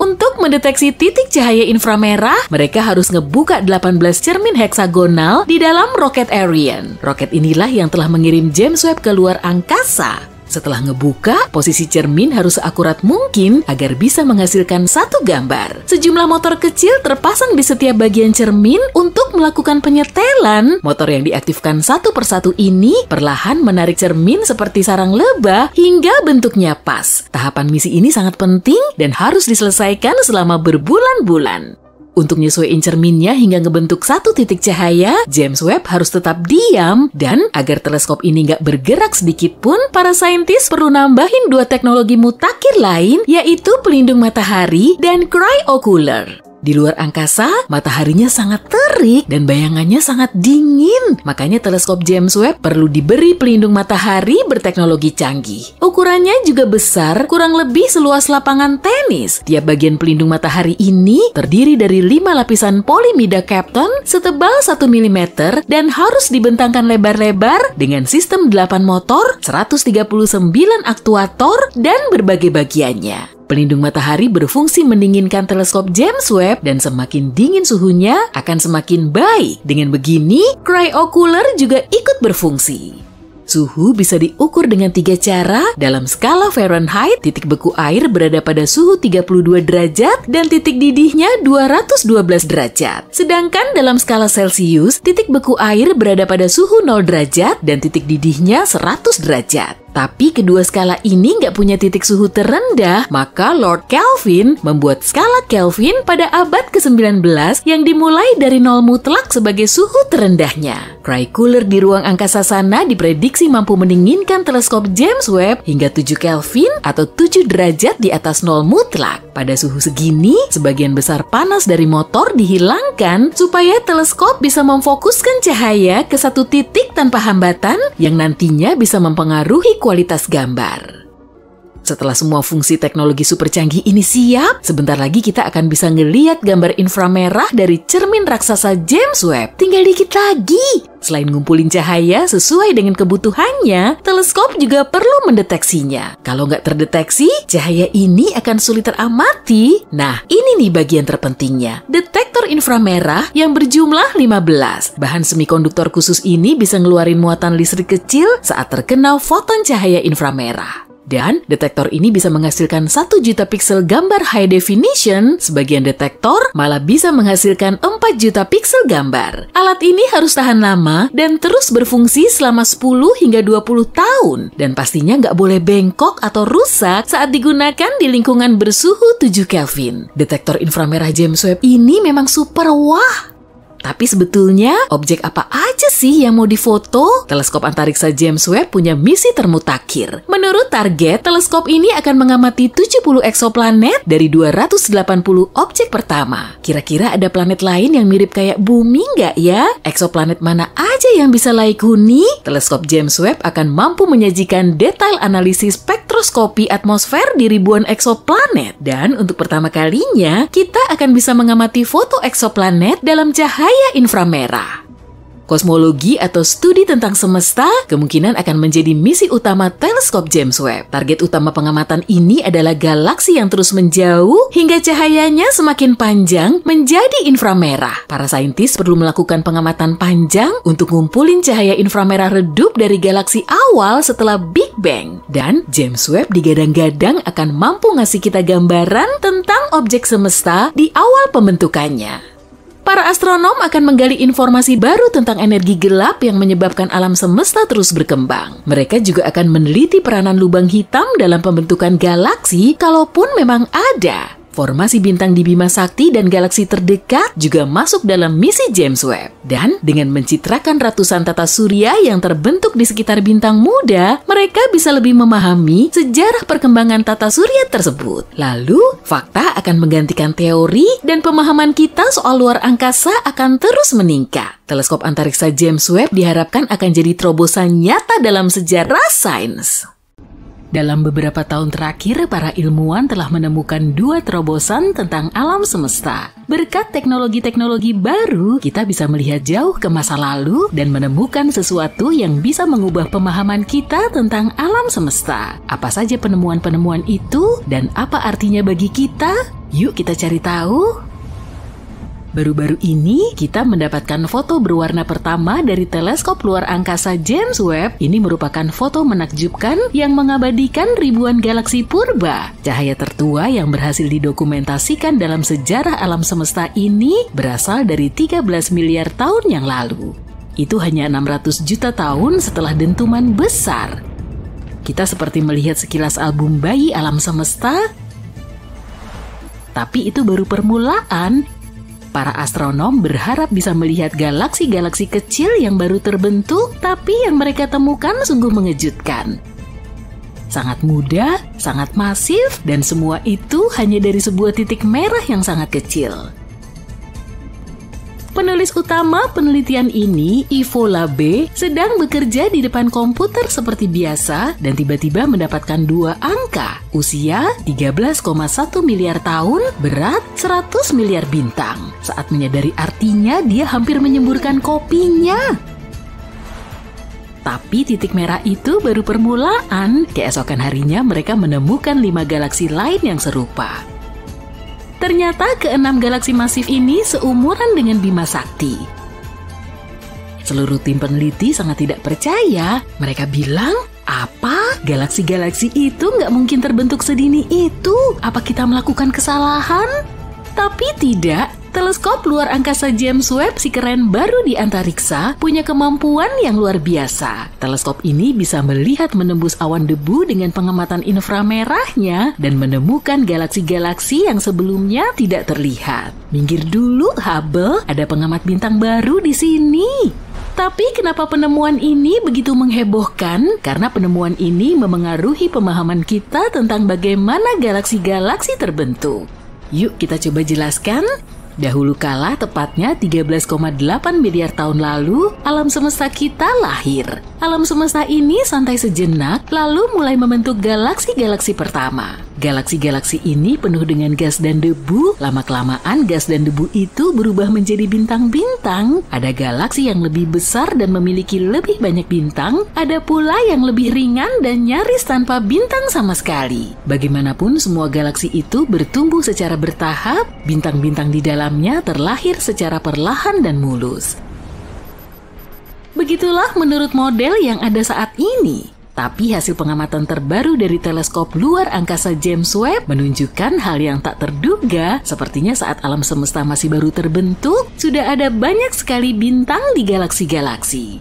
Untuk mendeteksi titik cahaya inframerah, mereka harus ngebuka 18 cermin heksagonal di dalam roket Ariane. Roket inilah yang telah mengirim James Webb ke luar angkasa. Setelah ngebuka, posisi cermin harus seakurat mungkin agar bisa menghasilkan satu gambar. Sejumlah motor kecil terpasang di setiap bagian cermin untuk melakukan penyetelan. Motor yang diaktifkan satu persatu ini perlahan menarik cermin seperti sarang lebah hingga bentuknya pas. Tahapan misi ini sangat penting dan harus diselesaikan selama berbulan-bulan. Untuk nyesuaiin cerminnya hingga ngebentuk satu titik cahaya, James Webb harus tetap diam, dan agar teleskop ini nggak bergerak sedikit pun, para saintis perlu nambahin 2 teknologi mutakhir lain, yaitu pelindung matahari dan cryocooler. Di luar angkasa, mataharinya sangat terik dan bayangannya sangat dingin. Makanya teleskop James Webb perlu diberi pelindung matahari berteknologi canggih. Ukurannya juga besar, kurang lebih seluas lapangan tenis. Tiap bagian pelindung matahari ini terdiri dari 5 lapisan polimida Kapton setebal 1 mm dan harus dibentangkan lebar-lebar dengan sistem 8 motor, 139 aktuator, dan berbagai bagiannya. Pelindung matahari berfungsi mendinginkan teleskop James Webb dan semakin dingin suhunya akan semakin baik. Dengan begini, cryocooler juga ikut berfungsi. Suhu bisa diukur dengan 3 cara. Dalam skala Fahrenheit, titik beku air berada pada suhu 32 derajat dan titik didihnya 212 derajat. Sedangkan dalam skala Celsius, titik beku air berada pada suhu 0 derajat dan titik didihnya 100 derajat. Tapi kedua skala ini nggak punya titik suhu terendah, maka Lord Kelvin membuat skala Kelvin pada abad ke-19 yang dimulai dari 0 mutlak sebagai suhu terendahnya. Cryocooler di ruang angkasa sana diprediksi mampu mendinginkan teleskop James Webb hingga 7 Kelvin atau 7 derajat di atas 0 mutlak. Pada suhu segini, sebagian besar panas dari motor dihilangkan supaya teleskop bisa memfokuskan cahaya ke satu titik tanpa hambatan yang nantinya bisa mempengaruhi kualitas gambar. Setelah semua fungsi teknologi super canggih ini siap, sebentar lagi kita akan bisa ngeliat gambar inframerah dari cermin raksasa James Webb. Tinggal dikit lagi. Selain ngumpulin cahaya sesuai dengan kebutuhannya, teleskop juga perlu mendeteksinya. Kalau nggak terdeteksi, cahaya ini akan sulit teramati. Nah, ini nih bagian terpentingnya. Detektor inframerah yang berjumlah 15. Bahan semikonduktor khusus ini bisa ngeluarin muatan listrik kecil saat terkena foton cahaya inframerah. Dan detektor ini bisa menghasilkan 1 juta piksel gambar high definition, sebagian detektor malah bisa menghasilkan 4 juta piksel gambar. Alat ini harus tahan lama dan terus berfungsi selama 10 hingga 20 tahun. Dan pastinya nggak boleh bengkok atau rusak saat digunakan di lingkungan bersuhu 7 Kelvin. Detektor inframerah James Webb ini memang super wah. Tapi sebetulnya, objek apa aja sih yang mau difoto? Teleskop antariksa James Webb punya misi termutakhir. Menurut target, teleskop ini akan mengamati 70 eksoplanet dari 280 objek pertama. Kira-kira ada planet lain yang mirip kayak bumi nggak ya? Eksoplanet mana aja yang bisa laik huni? Teleskop James Webb akan mampu menyajikan detail analisis spektroskopi atmosfer di ribuan eksoplanet. Dan untuk pertama kalinya, kita akan bisa mengamati foto eksoplanet dalam cahaya inframerah. Kosmologi atau studi tentang semesta kemungkinan akan menjadi misi utama teleskop James Webb. Target utama pengamatan ini adalah galaksi yang terus menjauh hingga cahayanya semakin panjang menjadi inframerah. Para saintis perlu melakukan pengamatan panjang untuk ngumpulin cahaya inframerah redup dari galaksi awal setelah Big Bang. Dan James Webb digadang-gadang akan mampu ngasih kita gambaran tentang objek semesta di awal pembentukannya. Para astronom akan menggali informasi baru tentang energi gelap yang menyebabkan alam semesta terus berkembang. Mereka juga akan meneliti peranan lubang hitam dalam pembentukan galaksi, kalaupun memang ada. Formasi bintang di Bima Sakti dan galaksi terdekat juga masuk dalam misi James Webb. Dan dengan mencitrakan ratusan tata surya yang terbentuk di sekitar bintang muda, mereka bisa lebih memahami sejarah perkembangan tata surya tersebut. Lalu, fakta akan menggantikan teori dan pemahaman kita soal luar angkasa akan terus meningkat. Teleskop antariksa James Webb diharapkan akan jadi terobosan nyata dalam sejarah sains. Dalam beberapa tahun terakhir, para ilmuwan telah menemukan 2 terobosan tentang alam semesta. Berkat teknologi-teknologi baru, kita bisa melihat jauh ke masa lalu dan menemukan sesuatu yang bisa mengubah pemahaman kita tentang alam semesta. Apa saja penemuan-penemuan itu dan apa artinya bagi kita? Yuk kita cari tahu. Baru-baru ini, kita mendapatkan foto berwarna pertama dari teleskop luar angkasa James Webb. Ini merupakan foto menakjubkan yang mengabadikan ribuan galaksi purba. Cahaya tertua yang berhasil didokumentasikan dalam sejarah alam semesta ini berasal dari 13 miliar tahun yang lalu. Itu hanya 600 juta tahun setelah dentuman besar. Kita seperti melihat sekilas album bayi alam semesta. Tapi itu baru permulaan. Para astronom berharap bisa melihat galaksi-galaksi kecil yang baru terbentuk, tapi yang mereka temukan sungguh mengejutkan. Sangat mudah, sangat masif, dan semua itu hanya dari sebuah titik merah yang sangat kecil. Penulis utama penelitian ini, Ivo Labe, sedang bekerja di depan komputer seperti biasa dan tiba-tiba mendapatkan 2 angka. Usia 13,1 miliar tahun, berat 100 miliar bintang. Saat menyadari artinya, dia hampir menyemburkan kopinya. Tapi titik merah itu baru permulaan. Keesokan harinya mereka menemukan 5 galaksi lain yang serupa. Ternyata ke-6 galaksi masif ini seumuran dengan Bima Sakti. Seluruh tim peneliti sangat tidak percaya. Mereka bilang, apa? Galaksi-galaksi itu nggak mungkin terbentuk sedini itu. Apa kita melakukan kesalahan? Tapi tidak. Teleskop luar angkasa James Webb si keren baru di antariksa punya kemampuan yang luar biasa. Teleskop ini bisa melihat menembus awan debu dengan pengamatan inframerahnya dan menemukan galaksi-galaksi yang sebelumnya tidak terlihat. Minggir dulu, Hubble, ada pengamat bintang baru di sini. Tapi kenapa penemuan ini begitu menghebohkan? Karena penemuan ini memengaruhi pemahaman kita tentang bagaimana galaksi-galaksi terbentuk. Yuk kita coba jelaskan. Dahulu kala, tepatnya 13,8 miliar tahun lalu, alam semesta kita lahir. Alam semesta ini santai sejenak, lalu mulai membentuk galaksi-galaksi pertama. Galaksi-galaksi ini penuh dengan gas dan debu. Lama-kelamaan gas dan debu itu berubah menjadi bintang-bintang. Ada galaksi yang lebih besar dan memiliki lebih banyak bintang. Ada pula yang lebih ringan dan nyaris tanpa bintang sama sekali. Bagaimanapun semua galaksi itu bertumbuh secara bertahap. Bintang-bintang di dalamnya terlahir secara perlahan dan mulus. Begitulah menurut model yang ada saat ini. Tapi hasil pengamatan terbaru dari teleskop luar angkasa James Webb menunjukkan hal yang tak terduga. Sepertinya saat alam semesta masih baru terbentuk, sudah ada banyak sekali bintang di galaksi-galaksi.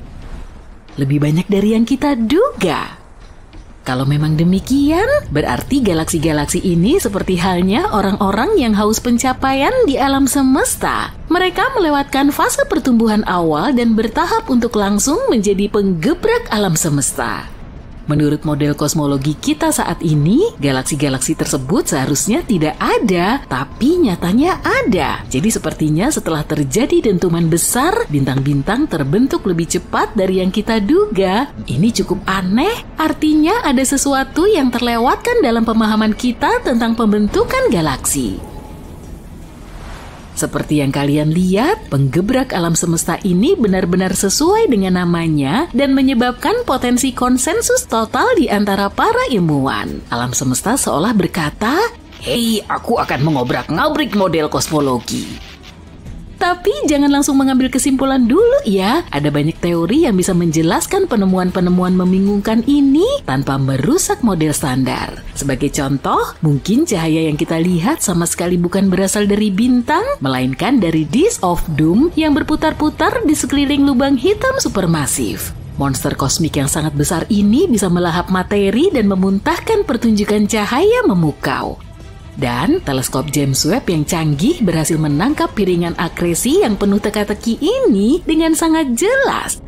Lebih banyak dari yang kita duga. Kalau memang demikian, berarti galaksi-galaksi ini seperti halnya orang-orang yang haus pencapaian di alam semesta. Mereka melewatkan fase pertumbuhan awal dan bertahap untuk langsung menjadi penggebrak alam semesta. Menurut model kosmologi kita saat ini, galaksi-galaksi tersebut seharusnya tidak ada, tapi nyatanya ada. Jadi sepertinya setelah terjadi dentuman besar, bintang-bintang terbentuk lebih cepat dari yang kita duga. Ini cukup aneh, artinya ada sesuatu yang terlewatkan dalam pemahaman kita tentang pembentukan galaksi. Seperti yang kalian lihat, penggebrak alam semesta ini benar-benar sesuai dengan namanya dan menyebabkan potensi konsensus total di antara para ilmuwan. Alam semesta seolah berkata, "Hei, aku akan mengobrak-ngabrik model kosmologi." Tapi jangan langsung mengambil kesimpulan dulu ya. Ada banyak teori yang bisa menjelaskan penemuan-penemuan membingungkan ini tanpa merusak model standar. Sebagai contoh, mungkin cahaya yang kita lihat sama sekali bukan berasal dari bintang, melainkan dari disk of doom yang berputar-putar di sekeliling lubang hitam supermasif. Monster kosmik yang sangat besar ini bisa melahap materi dan memuntahkan pertunjukan cahaya memukau. Dan teleskop James Webb yang canggih berhasil menangkap piringan akresi yang penuh teka-teki ini dengan sangat jelas.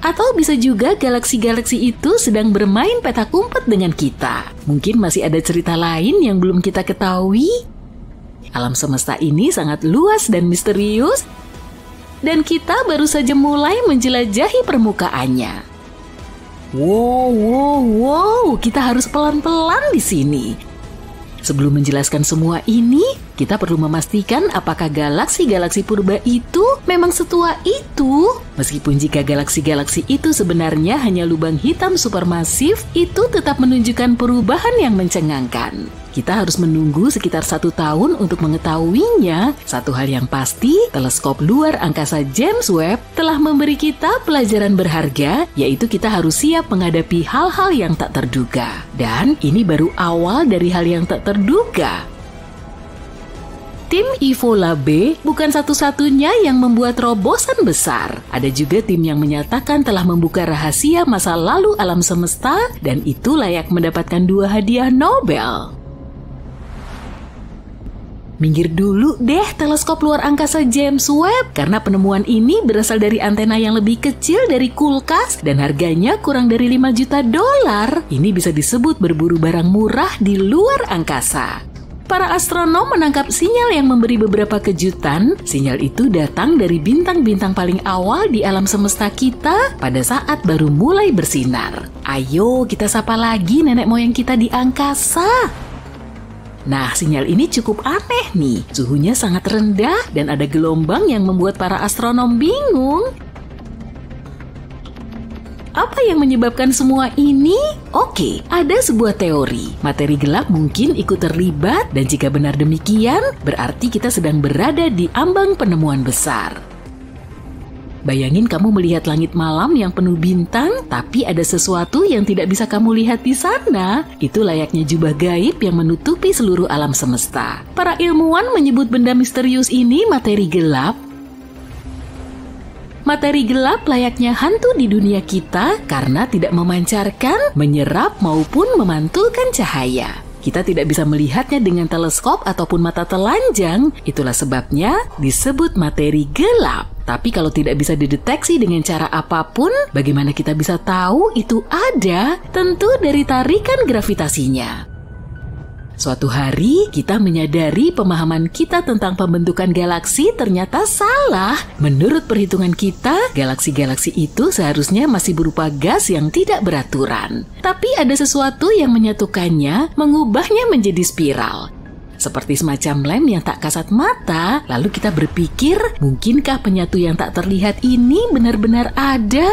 Atau bisa juga galaksi-galaksi itu sedang bermain petak umpet dengan kita. Mungkin masih ada cerita lain yang belum kita ketahui. Alam semesta ini sangat luas dan misterius, dan kita baru saja mulai menjelajahi permukaannya. Wow, kita harus pelan-pelan di sini. Sebelum menjelaskan semua ini, kita perlu memastikan apakah galaksi-galaksi purba itu memang setua itu. Meskipun jika galaksi-galaksi itu sebenarnya hanya lubang hitam supermasif, itu tetap menunjukkan perubahan yang mencengangkan. Kita harus menunggu sekitar 1 tahun untuk mengetahuinya. Satu hal yang pasti, teleskop luar angkasa James Webb telah memberi kita pelajaran berharga, yaitu kita harus siap menghadapi hal-hal yang tak terduga. Dan ini baru awal dari hal yang tak terduga. Tim Evola B bukan satu-satunya yang membuat terobosan besar. Ada juga tim yang menyatakan telah membuka rahasia masa lalu alam semesta, dan itu layak mendapatkan 2 hadiah Nobel. Minggir dulu deh teleskop luar angkasa James Webb, karena penemuan ini berasal dari antena yang lebih kecil dari kulkas dan harganya kurang dari $5 juta. Ini bisa disebut berburu barang murah di luar angkasa. Para astronom menangkap sinyal yang memberi beberapa kejutan. Sinyal itu datang dari bintang-bintang paling awal di alam semesta kita pada saat baru mulai bersinar. Ayo kita sapa lagi nenek moyang kita di angkasa. Nah, sinyal ini cukup aneh nih. Suhunya sangat rendah dan ada gelombang yang membuat para astronom bingung. Apa yang menyebabkan semua ini? Oke, ada sebuah teori. Materi gelap mungkin ikut terlibat, dan jika benar demikian, berarti kita sedang berada di ambang penemuan besar. Bayangin kamu melihat langit malam yang penuh bintang, tapi ada sesuatu yang tidak bisa kamu lihat di sana. Itu layaknya jubah gaib yang menutupi seluruh alam semesta. Para ilmuwan menyebut benda misterius ini materi gelap. Materi gelap layaknya hantu di dunia kita karena tidak memancarkan, menyerap maupun memantulkan cahaya. Kita tidak bisa melihatnya dengan teleskop ataupun mata telanjang, itulah sebabnya disebut materi gelap. Tapi kalau tidak bisa dideteksi dengan cara apapun, bagaimana kita bisa tahu itu ada? Tentu dari tarikan gravitasinya. Suatu hari, kita menyadari pemahaman kita tentang pembentukan galaksi ternyata salah. Menurut perhitungan kita, galaksi-galaksi itu seharusnya masih berupa gas yang tidak beraturan. Tapi ada sesuatu yang menyatukannya, mengubahnya menjadi spiral. Seperti semacam lem yang tak kasat mata, lalu kita berpikir, mungkinkah penyatu yang tak terlihat ini benar-benar ada?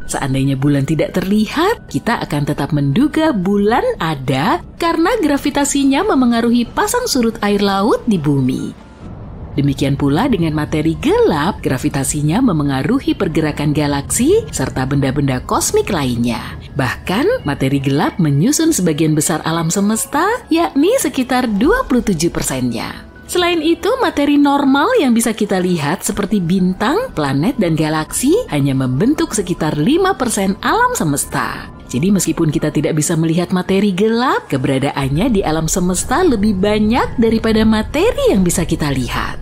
Seandainya bulan tidak terlihat, kita akan tetap menduga bulan ada karena gravitasinya memengaruhi pasang surut air laut di bumi. Demikian pula dengan materi gelap, gravitasinya memengaruhi pergerakan galaksi serta benda-benda kosmik lainnya. Bahkan, materi gelap menyusun sebagian besar alam semesta, yakni sekitar 27%-nya. Selain itu, materi normal yang bisa kita lihat seperti bintang, planet, dan galaksi hanya membentuk sekitar 5% alam semesta. Jadi meskipun kita tidak bisa melihat materi gelap, keberadaannya di alam semesta lebih banyak daripada materi yang bisa kita lihat.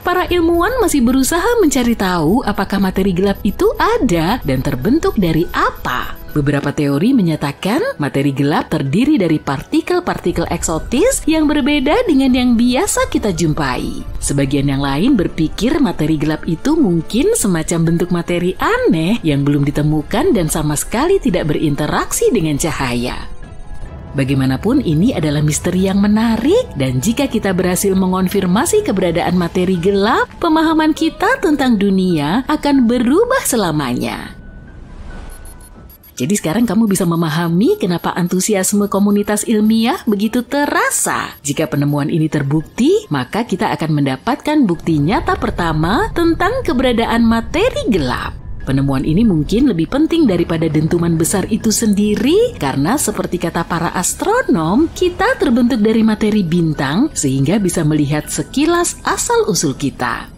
Para ilmuwan masih berusaha mencari tahu apakah materi gelap itu ada dan terbentuk dari apa. Beberapa teori menyatakan materi gelap terdiri dari partikel-partikel eksotis yang berbeda dengan yang biasa kita jumpai. Sebagian yang lain berpikir materi gelap itu mungkin semacam bentuk materi aneh yang belum ditemukan dan sama sekali tidak berinteraksi dengan cahaya. Bagaimanapun ini adalah misteri yang menarik, dan jika kita berhasil mengonfirmasi keberadaan materi gelap, pemahaman kita tentang dunia akan berubah selamanya. Jadi sekarang kamu bisa memahami kenapa antusiasme komunitas ilmiah begitu terasa. Jika penemuan ini terbukti, maka kita akan mendapatkan bukti nyata pertama tentang keberadaan materi gelap. Penemuan ini mungkin lebih penting daripada dentuman besar itu sendiri, karena seperti kata para astronom, kita terbentuk dari materi bintang sehingga bisa melihat sekilas asal-usul kita.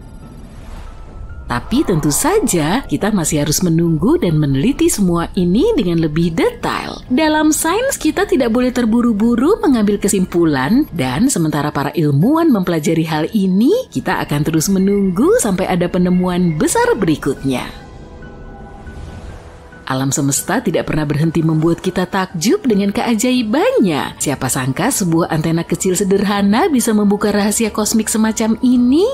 Tapi tentu saja kita masih harus menunggu dan meneliti semua ini dengan lebih detail. Dalam sains kita tidak boleh terburu-buru mengambil kesimpulan, dan sementara para ilmuwan mempelajari hal ini, kita akan terus menunggu sampai ada penemuan besar berikutnya. Alam semesta tidak pernah berhenti membuat kita takjub dengan keajaibannya. Siapa sangka sebuah antena kecil sederhana bisa membuka rahasia kosmik semacam ini?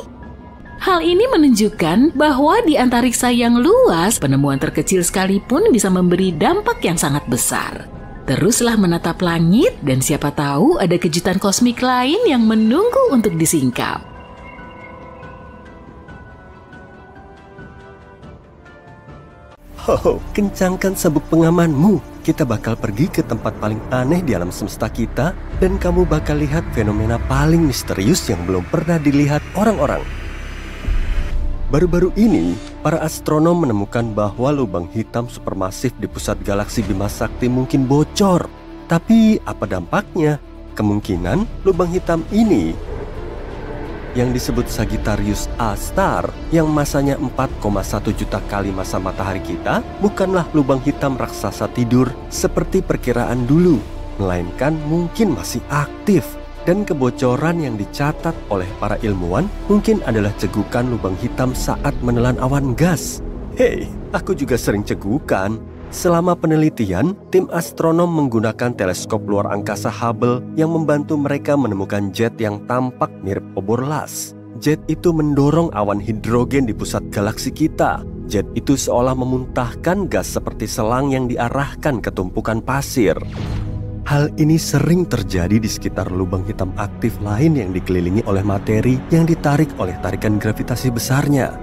Hal ini menunjukkan bahwa di antariksa yang luas, penemuan terkecil sekalipun bisa memberi dampak yang sangat besar. Teruslah menatap langit, dan siapa tahu ada kejutan kosmik lain yang menunggu untuk disingkap. Oh, kencangkan sabuk pengamanmu. Kita bakal pergi ke tempat paling aneh di alam semesta kita, dan kamu bakal lihat fenomena paling misterius yang belum pernah dilihat orang-orang. Baru-baru ini, para astronom menemukan bahwa lubang hitam supermasif di pusat galaksi Bima Sakti mungkin bocor. Tapi apa dampaknya? Kemungkinan lubang hitam ini, yang disebut Sagittarius A Star, yang masanya 4,1 juta kali masa matahari kita, bukanlah lubang hitam raksasa tidur seperti perkiraan dulu, melainkan mungkin masih aktif. Dan kebocoran yang dicatat oleh para ilmuwan mungkin adalah cegukan lubang hitam saat menelan awan gas. Hei, aku juga sering cegukan. Selama penelitian, tim astronom menggunakan teleskop luar angkasa Hubble yang membantu mereka menemukan jet yang tampak mirip obor las. Jet itu mendorong awan hidrogen di pusat galaksi kita. Jet itu seolah memuntahkan gas seperti selang yang diarahkan ke tumpukan pasir. Hal ini sering terjadi di sekitar lubang hitam aktif lain yang dikelilingi oleh materi yang ditarik oleh tarikan gravitasi besarnya.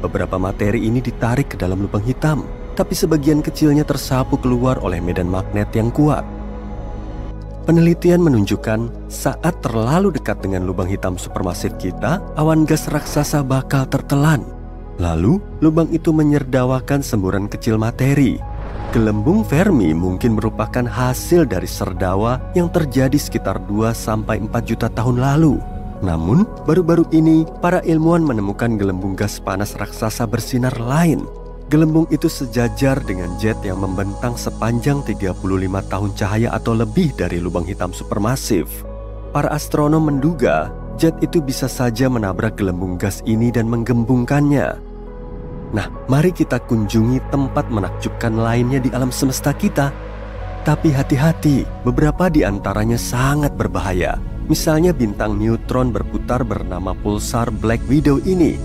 Beberapa materi ini ditarik ke dalam lubang hitam, tapi sebagian kecilnya tersapu keluar oleh medan magnet yang kuat. Penelitian menunjukkan saat terlalu dekat dengan lubang hitam supermasif kita, awan gas raksasa bakal tertelan. Lalu, lubang itu menyerdawakan semburan kecil materi. Gelembung Fermi mungkin merupakan hasil dari serdawa yang terjadi sekitar 2-4 juta tahun lalu. Namun, baru-baru ini, para ilmuwan menemukan gelembung gas panas raksasa bersinar lain. Gelembung itu sejajar dengan jet yang membentang sepanjang 35 tahun cahaya atau lebih dari lubang hitam supermasif. Para astronom menduga jet itu bisa saja menabrak gelembung gas ini dan menggembungkannya. Nah, mari kita kunjungi tempat menakjubkan lainnya di alam semesta kita. Tapi hati-hati, beberapa di antaranya sangat berbahaya. Misalnya bintang neutron berputar bernama pulsar Black Widow ini.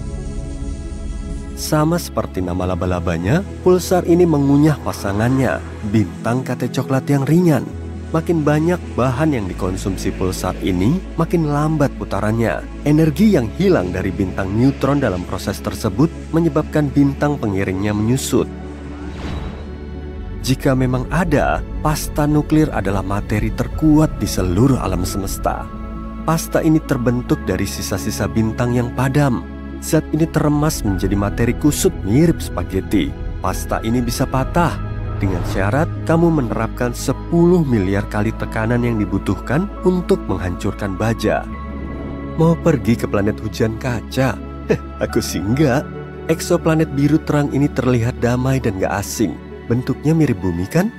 Sama seperti nama laba-labanya, pulsar ini mengunyah pasangannya, bintang kate coklat yang ringan. Makin banyak bahan yang dikonsumsi pulsar ini, makin lambat putarannya. Energi yang hilang dari bintang neutron dalam proses tersebut menyebabkan bintang pengiringnya menyusut. Jika memang ada, pasta nuklir adalah materi terkuat di seluruh alam semesta. Pasta ini terbentuk dari sisa-sisa bintang yang padam. Zat ini teremas menjadi materi kusut mirip spaghetti. Pasta ini bisa patah. Dengan syarat kamu menerapkan 10 miliar kali tekanan yang dibutuhkan untuk menghancurkan baja. Mau pergi ke planet hujan kaca? Aku sih enggak. Eksoplanet biru terang ini terlihat damai dan gak asing. Bentuknya mirip bumi kan?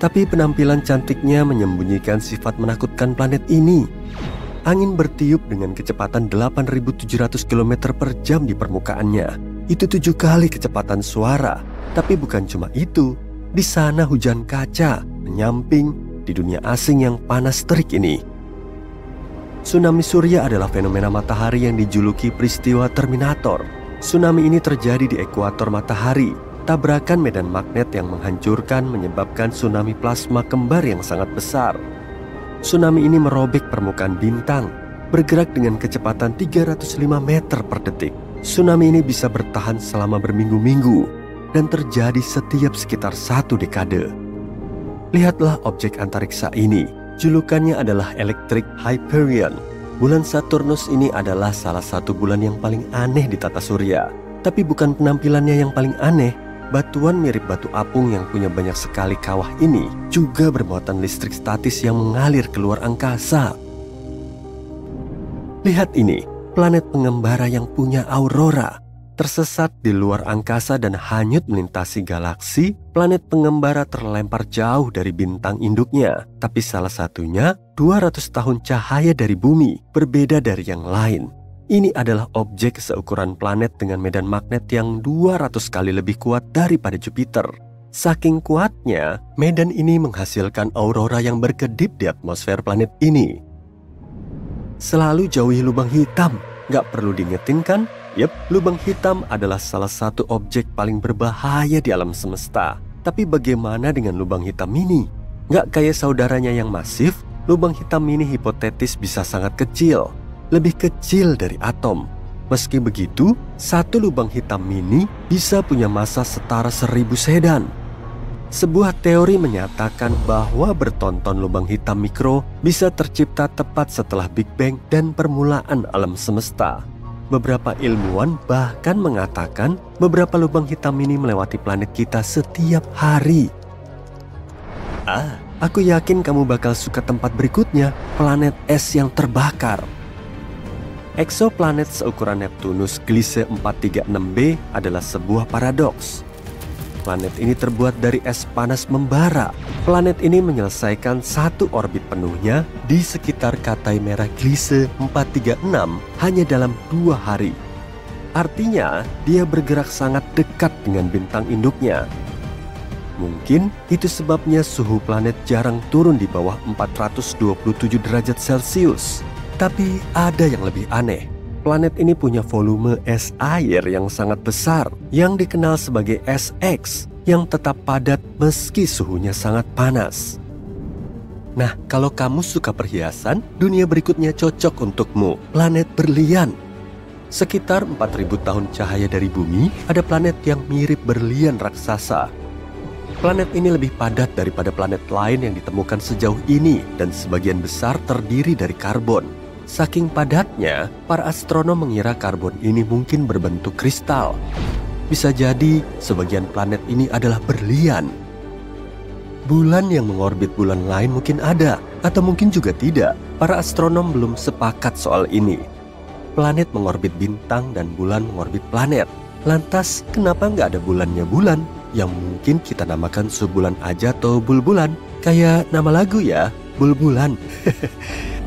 Tapi penampilan cantiknya menyembunyikan sifat menakutkan planet ini. Angin bertiup dengan kecepatan 8.700 km per jam di permukaannya. Itu 7 kali kecepatan suara. Tapi bukan cuma itu, di sana hujan kaca menyamping di dunia asing yang panas terik ini. Tsunami surya adalah fenomena matahari yang dijuluki peristiwa Terminator. Tsunami ini terjadi di ekuator matahari. Tabrakan medan magnet yang menghancurkan menyebabkan tsunami plasma kembar yang sangat besar. Tsunami ini merobek permukaan bintang, bergerak dengan kecepatan 305 meter per detik. Tsunami ini bisa bertahan selama berminggu-minggu dan terjadi setiap sekitar 1 dekade. Lihatlah objek antariksa ini. Julukannya adalah Electric Hyperion. Bulan Saturnus ini adalah salah satu bulan yang paling aneh di tata surya. Tapi bukan penampilannya yang paling aneh. Batuan mirip batu apung yang punya banyak sekali kawah ini juga bermuatan listrik statis yang mengalir keluar angkasa. Lihat ini, planet pengembara yang punya aurora. tersesat di luar angkasa dan hanyut melintasi galaksi, planet pengembara terlempar jauh dari bintang induknya. Tapi salah satunya 200 tahun cahaya dari bumi, berbeda dari yang lain. Ini adalah objek seukuran planet dengan medan magnet yang 200 kali lebih kuat daripada Jupiter. Saking kuatnya, medan ini menghasilkan aurora yang berkedip di atmosfer planet ini. Selalu jauhi lubang hitam. Gak perlu diingetin kan? Yep, lubang hitam adalah salah satu objek paling berbahaya di alam semesta. Tapi bagaimana dengan lubang hitam mini? Gak kayak saudaranya yang masif, lubang hitam mini hipotetis bisa sangat kecil. Lebih kecil dari atom. Meski begitu, satu lubang hitam mini bisa punya massa setara 1000 sedan. Sebuah teori menyatakan bahwa bertonton lubang hitam mikro bisa tercipta tepat setelah Big Bang dan permulaan alam semesta. Beberapa ilmuwan bahkan mengatakan beberapa lubang hitam ini melewati planet kita setiap hari. Aku yakin kamu bakal suka tempat berikutnya, planet es yang terbakar. Eksoplanet seukuran Neptunus Gliese 436b adalah sebuah paradoks. Planet ini terbuat dari es panas membara. Planet ini menyelesaikan satu orbit penuhnya di sekitar Katai Merah Gliese 436 hanya dalam 2 hari. Artinya, dia bergerak sangat dekat dengan bintang induknya. Mungkin itu sebabnya suhu planet jarang turun di bawah 427 derajat Celcius. Tapi ada yang lebih aneh. Planet ini punya volume es air yang sangat besar, yang dikenal sebagai es X, yang tetap padat meski suhunya sangat panas. Nah, kalau kamu suka perhiasan, dunia berikutnya cocok untukmu, planet berlian. Sekitar 4000 tahun cahaya dari bumi, ada planet yang mirip berlian raksasa. Planet ini lebih padat daripada planet lain yang ditemukan sejauh ini, dan sebagian besar terdiri dari karbon. Saking padatnya, para astronom mengira karbon ini mungkin berbentuk kristal. Bisa jadi sebagian planet ini adalah berlian. Bulan yang mengorbit bulan lain mungkin ada, atau mungkin juga tidak. Para astronom belum sepakat soal ini. Planet mengorbit bintang dan bulan mengorbit planet. Lantas, kenapa nggak ada bulannya bulan? Yang mungkin kita namakan subbulan aja atau bulbulan. Kayak nama lagu ya, bulbulan.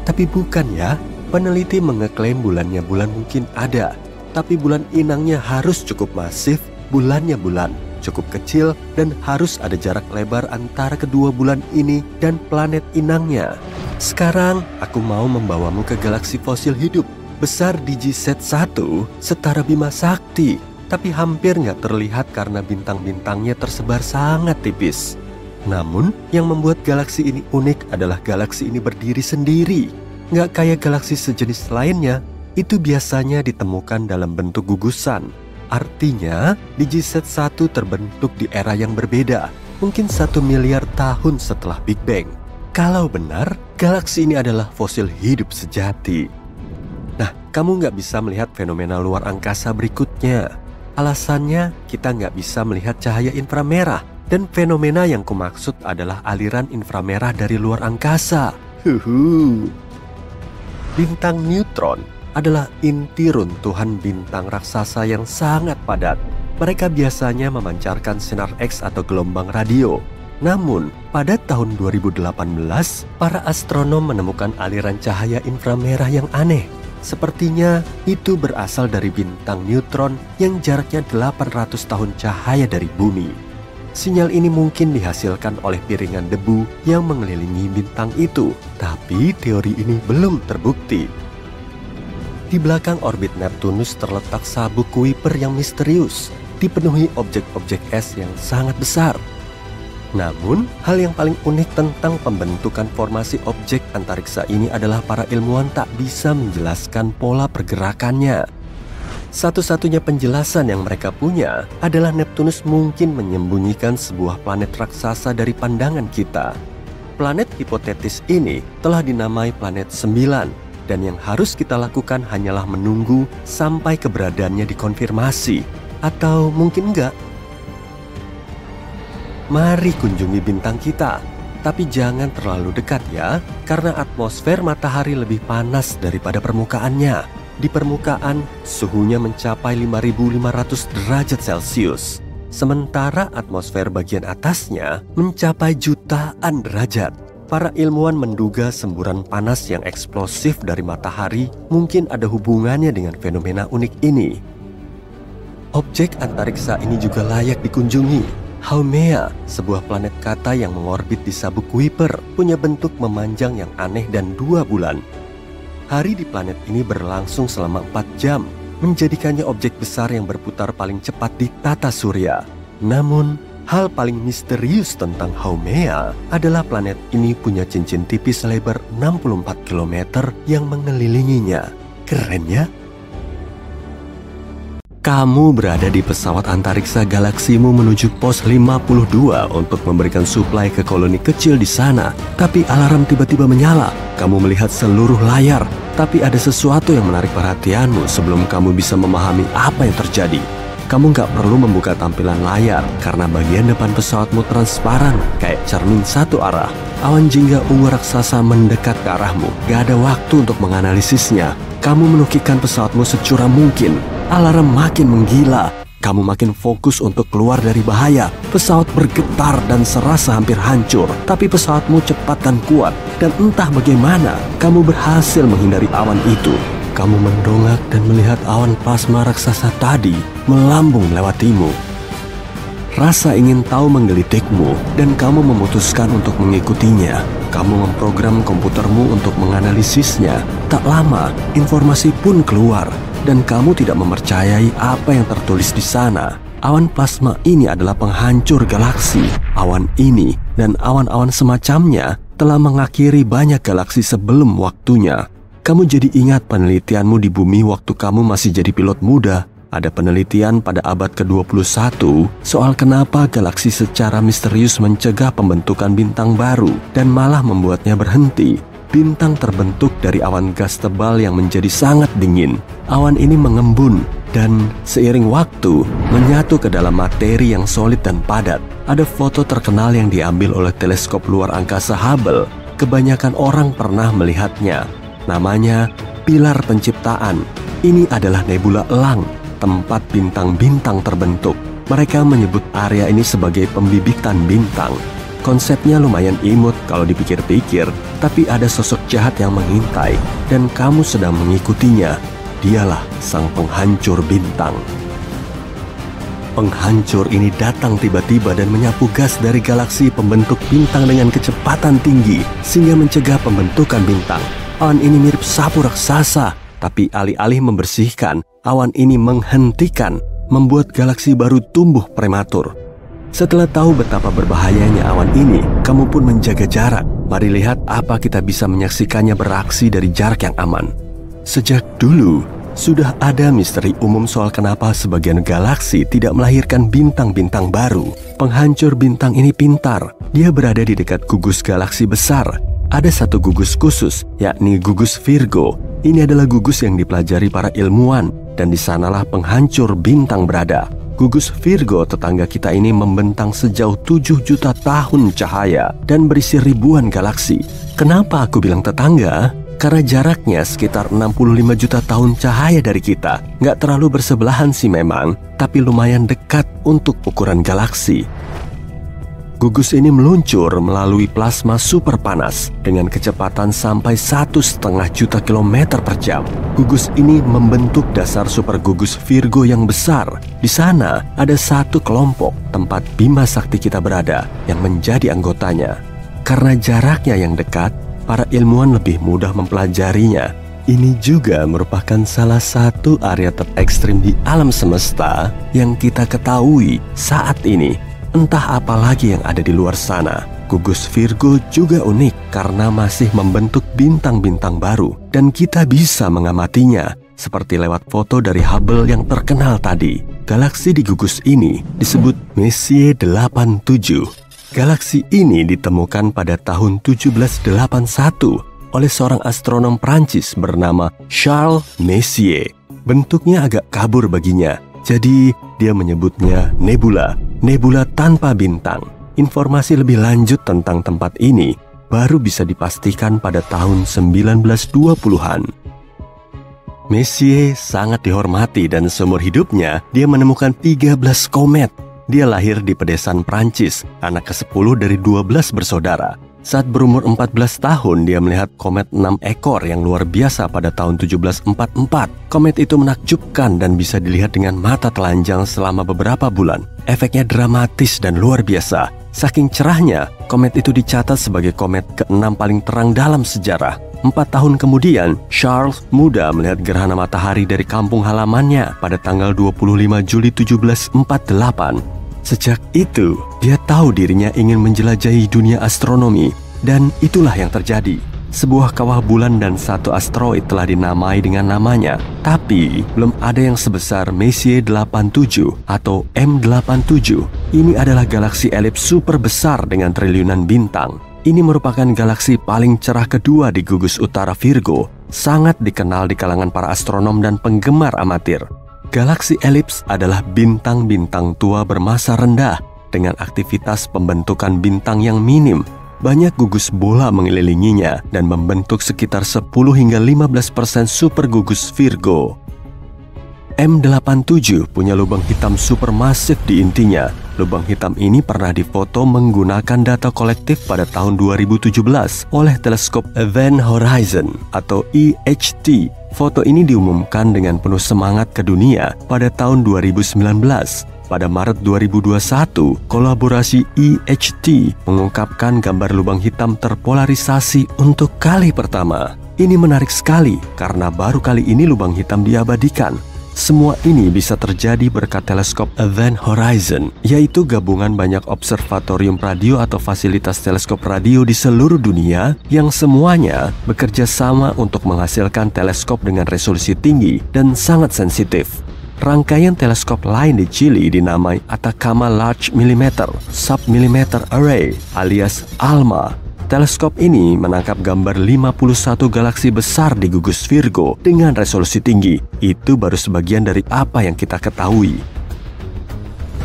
Tapi bukan ya, peneliti mengeklaim bulannya bulan mungkin ada. Tapi bulan inangnya harus cukup masif, bulannya bulan cukup kecil, dan harus ada jarak lebar antara kedua bulan ini dan planet inangnya. Sekarang, aku mau membawamu ke galaksi fosil hidup. Besar DigiSat-1 setara Bima Sakti, tapi hampir nggak terlihat karena bintang-bintangnya tersebar sangat tipis. Namun, yang membuat galaksi ini unik adalah galaksi ini berdiri sendiri. Nggak kayak galaksi sejenis lainnya, itu biasanya ditemukan dalam bentuk gugusan. Artinya, DigiSat-1 terbentuk di era yang berbeda, mungkin 1 miliar tahun setelah Big Bang. Kalau benar, galaksi ini adalah fosil hidup sejati. Nah, kamu nggak bisa melihat fenomena luar angkasa berikutnya. Alasannya, kita nggak bisa melihat cahaya inframerah. Dan fenomena yang kumaksud adalah aliran inframerah dari luar angkasa. Bintang neutron adalah inti runtuhan bintang raksasa yang sangat padat. Mereka biasanya memancarkan sinar X atau gelombang radio. Namun, pada tahun 2018, para astronom menemukan aliran cahaya inframerah yang aneh. Sepertinya itu berasal dari bintang neutron yang jaraknya 800 tahun cahaya dari bumi. Sinyal ini mungkin dihasilkan oleh piringan debu yang mengelilingi bintang itu, tapi teori ini belum terbukti. Di belakang orbit Neptunus terletak sabuk Kuiper yang misterius, dipenuhi objek-objek es yang sangat besar. Namun, hal yang paling unik tentang pembentukan formasi objek antariksa ini adalah para ilmuwan tak bisa menjelaskan pola pergerakannya. Satu-satunya penjelasan yang mereka punya adalah Neptunus mungkin menyembunyikan sebuah planet raksasa dari pandangan kita. Planet hipotetis ini telah dinamai planet 9, dan yang harus kita lakukan hanyalah menunggu sampai keberadaannya dikonfirmasi. Atau mungkin enggak. Mari kunjungi bintang kita, tapi jangan terlalu dekat ya, karena atmosfer matahari lebih panas daripada permukaannya. Di permukaan, suhunya mencapai 5.500 derajat Celcius. Sementara atmosfer bagian atasnya mencapai jutaan derajat. Para ilmuwan menduga semburan panas yang eksplosif dari matahari mungkin ada hubungannya dengan fenomena unik ini. Objek antariksa ini juga layak dikunjungi. Haumea, sebuah planet kata yang mengorbit di sabuk Kuiper, punya bentuk memanjang yang aneh dan 2 bulan. Hari di planet ini berlangsung selama 4 jam, menjadikannya objek besar yang berputar paling cepat di tata surya. Namun, hal paling misterius tentang Haumea adalah planet ini punya cincin tipis lebar 64 km yang mengelilinginya. Keren ya? Kamu berada di pesawat antariksa galaksimu menuju pos 52 untuk memberikan suplai ke koloni kecil di sana. Tapi alarm tiba-tiba menyala. Kamu melihat seluruh layar, tapi ada sesuatu yang menarik perhatianmu sebelum kamu bisa memahami apa yang terjadi. Kamu nggak perlu membuka tampilan layar karena bagian depan pesawatmu transparan kayak cermin satu arah. Awan jingga ungu raksasa mendekat ke arahmu. Gak ada waktu untuk menganalisisnya. Kamu menukikkan pesawatmu securam mungkin. Alarm makin menggila. Kamu makin fokus untuk keluar dari bahaya. Pesawat bergetar dan serasa hampir hancur. Tapi pesawatmu cepat dan kuat. Dan entah bagaimana, kamu berhasil menghindari awan itu. Kamu mendongak dan melihat awan plasma raksasa tadi melambung melewatimu. Rasa ingin tahu menggelitikmu dan kamu memutuskan untuk mengikutinya. Kamu memprogram komputermu untuk menganalisisnya. Tak lama, informasi pun keluar dan kamu tidak mempercayai apa yang tertulis di sana. Awan plasma ini adalah penghancur galaksi. Awan ini dan awan-awan semacamnya telah mengakhiri banyak galaksi sebelum waktunya. Kamu jadi ingat penelitianmu di bumi waktu kamu masih jadi pilot muda. Ada penelitian pada abad ke-21 soal kenapa galaksi secara misterius mencegah pembentukan bintang baru dan malah membuatnya berhenti. Bintang terbentuk dari awan gas tebal yang menjadi sangat dingin. Awan ini mengembun dan seiring waktu menyatu ke dalam materi yang solid dan padat. Ada foto terkenal yang diambil oleh teleskop luar angkasa Hubble. Kebanyakan orang pernah melihatnya. Namanya Pilar Penciptaan. Ini adalah nebula elang, tempat bintang-bintang terbentuk. Mereka menyebut area ini sebagai pembibitan bintang. Konsepnya lumayan imut kalau dipikir-pikir, tapi ada sosok jahat yang mengintai dan kamu sedang mengikutinya. Dialah sang penghancur bintang. Penghancur ini datang tiba-tiba dan menyapu gas dari galaksi pembentuk bintang dengan kecepatan tinggi sehingga mencegah pembentukan bintang. Awan ini mirip sapu raksasa, tapi alih-alih membersihkan, awan ini menghentikan, membuat galaksi baru tumbuh prematur. Setelah tahu betapa berbahayanya awan ini, kamu pun menjaga jarak. Mari lihat apa kita bisa menyaksikannya beraksi dari jarak yang aman. Sejak dulu, sudah ada misteri umum soal kenapa sebagian galaksi tidak melahirkan bintang-bintang baru. Penghancur bintang ini pintar. Dia berada di dekat gugus galaksi besar. Ada satu gugus khusus, yakni gugus Virgo. Ini adalah gugus yang dipelajari para ilmuwan, dan di sanalah penghancur bintang berada. Gugus Virgo tetangga kita ini membentang sejauh 7 juta tahun cahaya dan berisi ribuan galaksi. Kenapa aku bilang tetangga? Karena jaraknya sekitar 65 juta tahun cahaya dari kita. Nggak terlalu bersebelahan sih memang, tapi lumayan dekat untuk ukuran galaksi. Gugus ini meluncur melalui plasma super panas dengan kecepatan sampai 1,5 juta kilometer per jam. Gugus ini membentuk dasar super gugus Virgo yang besar. Di sana ada satu kelompok tempat Bima Sakti kita berada yang menjadi anggotanya. Karena jaraknya yang dekat, para ilmuwan lebih mudah mempelajarinya. Ini juga merupakan salah satu area terekstrim di alam semesta yang kita ketahui saat ini. Entah apa lagi yang ada di luar sana. Gugus Virgo juga unik karena masih membentuk bintang-bintang baru dan kita bisa mengamatinya seperti lewat foto dari Hubble yang terkenal tadi. Galaksi di gugus ini disebut Messier 87. Galaksi ini ditemukan pada tahun 1781 oleh seorang astronom Prancis bernama Charles Messier. Bentuknya agak kabur baginya, jadi dia menyebutnya nebula. Nebula tanpa bintang. Informasi lebih lanjut tentang tempat ini baru bisa dipastikan pada tahun 1920-an. Messier sangat dihormati dan seumur hidupnya dia menemukan 13 komet. Dia lahir di pedesaan Prancis, anak ke-10 dari 12 bersaudara. Saat berumur 14 tahun, dia melihat komet 6 ekor yang luar biasa pada tahun 1744. Komet itu menakjubkan dan bisa dilihat dengan mata telanjang selama beberapa bulan. Efeknya dramatis dan luar biasa. Saking cerahnya, komet itu dicatat sebagai komet ke-6 paling terang dalam sejarah. 4 tahun kemudian, Charles muda melihat gerhana matahari dari kampung halamannya pada tanggal 25 Juli 1748. Sejak itu, dia tahu dirinya ingin menjelajahi dunia astronomi, dan itulah yang terjadi. Sebuah kawah bulan dan satu asteroid telah dinamai dengan namanya, tapi belum ada yang sebesar Messier 87 atau M87. Ini adalah galaksi elips super besar dengan triliunan bintang. Ini merupakan galaksi paling cerah kedua di gugus utara Virgo, sangat dikenal di kalangan para astronom dan penggemar amatir. Galaksi elips adalah bintang-bintang tua bermasa rendah dengan aktivitas pembentukan bintang yang minim. Banyak gugus bola mengelilinginya dan membentuk sekitar 10 hingga 15% super gugus Virgo. M87 punya lubang hitam supermasif di intinya. Lubang hitam ini pernah difoto menggunakan data kolektif pada tahun 2017 oleh teleskop Event Horizon atau EHT. Foto ini diumumkan dengan penuh semangat ke dunia pada tahun 2019. Pada Maret 2021, kolaborasi EHT mengungkapkan gambar lubang hitam terpolarisasi untuk kali pertama. Ini menarik sekali karena baru kali ini lubang hitam diabadikan. Semua ini bisa terjadi berkat teleskop Event Horizon, yaitu gabungan banyak observatorium radio atau fasilitas teleskop radio di seluruh dunia yang semuanya bekerja sama untuk menghasilkan teleskop dengan resolusi tinggi dan sangat sensitif. Rangkaian teleskop lain di Chili dinamai Atacama Large Millimeter Submillimeter Array alias ALMA. Teleskop ini menangkap gambar 51 galaksi besar di gugus Virgo dengan resolusi tinggi. Itu baru sebagian dari apa yang kita ketahui.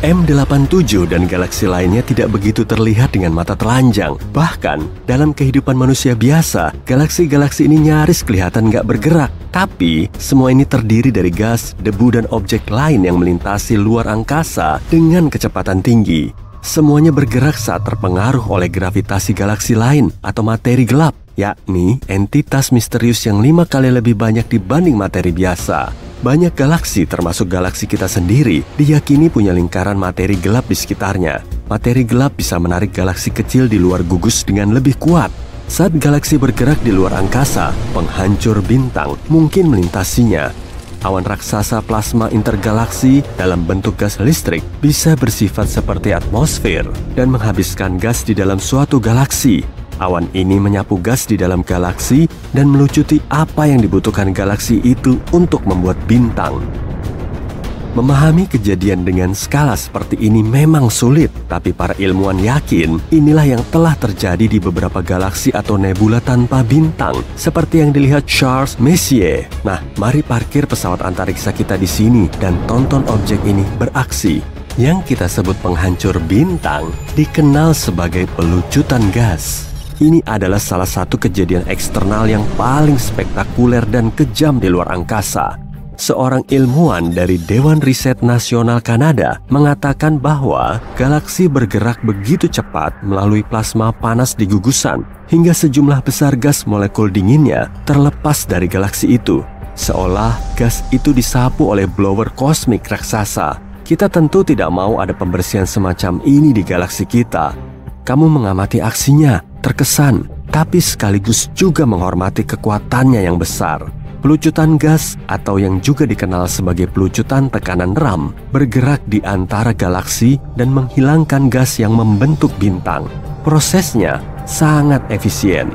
M87 dan galaksi lainnya tidak begitu terlihat dengan mata telanjang. Bahkan, dalam kehidupan manusia biasa, galaksi-galaksi ini nyaris kelihatan nggak bergerak. Tapi, semua ini terdiri dari gas, debu, dan objek lain yang melintasi luar angkasa dengan kecepatan tinggi. Semuanya bergerak saat terpengaruh oleh gravitasi galaksi lain atau materi gelap, yakni entitas misterius yang 5 kali lebih banyak dibanding materi biasa. Banyak galaksi, termasuk galaksi kita sendiri, diyakini punya lingkaran materi gelap di sekitarnya. Materi gelap bisa menarik galaksi kecil di luar gugus dengan lebih kuat. Saat galaksi bergerak di luar angkasa, penghancur bintang mungkin melintasinya. Awan raksasa plasma intergalaksi dalam bentuk gas listrik bisa bersifat seperti atmosfer dan menghabiskan gas di dalam suatu galaksi. Awan ini menyapu gas di dalam galaksi dan melucuti apa yang dibutuhkan galaksi itu untuk membuat bintang. Memahami kejadian dengan skala seperti ini memang sulit, tapi para ilmuwan yakin inilah yang telah terjadi di beberapa galaksi atau nebula tanpa bintang, seperti yang dilihat Charles Messier. Nah, mari parkir pesawat antariksa kita di sini dan tonton objek ini beraksi. Yang kita sebut penghancur bintang dikenal sebagai pelucutan gas. Ini adalah salah satu kejadian eksternal yang paling spektakuler dan kejam di luar angkasa. Seorang ilmuwan dari Dewan Riset Nasional Kanada mengatakan bahwa galaksi bergerak begitu cepat melalui plasma panas di gugusan hingga sejumlah besar gas molekul dinginnya terlepas dari galaksi itu. Seolah gas itu disapu oleh blower kosmik raksasa. Kita tentu tidak mau ada pembersihan semacam ini di galaksi kita. Kamu mengamati aksinya, terkesan, tapi sekaligus juga menghormati kekuatannya yang besar. Pelucutan gas atau yang juga dikenal sebagai pelucutan tekanan RAM bergerak di antara galaksi dan menghilangkan gas yang membentuk bintang. Prosesnya sangat efisien.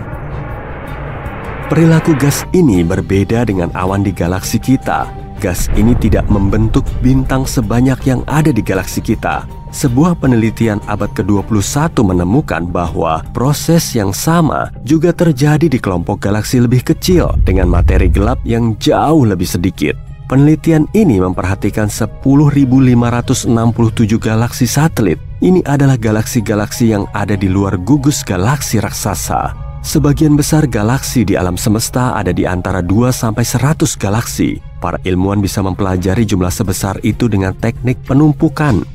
Perilaku gas ini berbeda dengan awan di galaksi kita. Gas ini tidak membentuk bintang sebanyak yang ada di galaksi kita. Sebuah penelitian abad ke-21 menemukan bahwa proses yang sama juga terjadi di kelompok galaksi lebih kecil dengan materi gelap yang jauh lebih sedikit. Penelitian ini memperhatikan 10.567 galaksi satelit. Ini adalah galaksi-galaksi yang ada di luar gugus galaksi raksasa. Sebagian besar galaksi di alam semesta ada di antara 2-100 galaksi. Para ilmuwan bisa mempelajari jumlah sebesar itu dengan teknik penumpukan.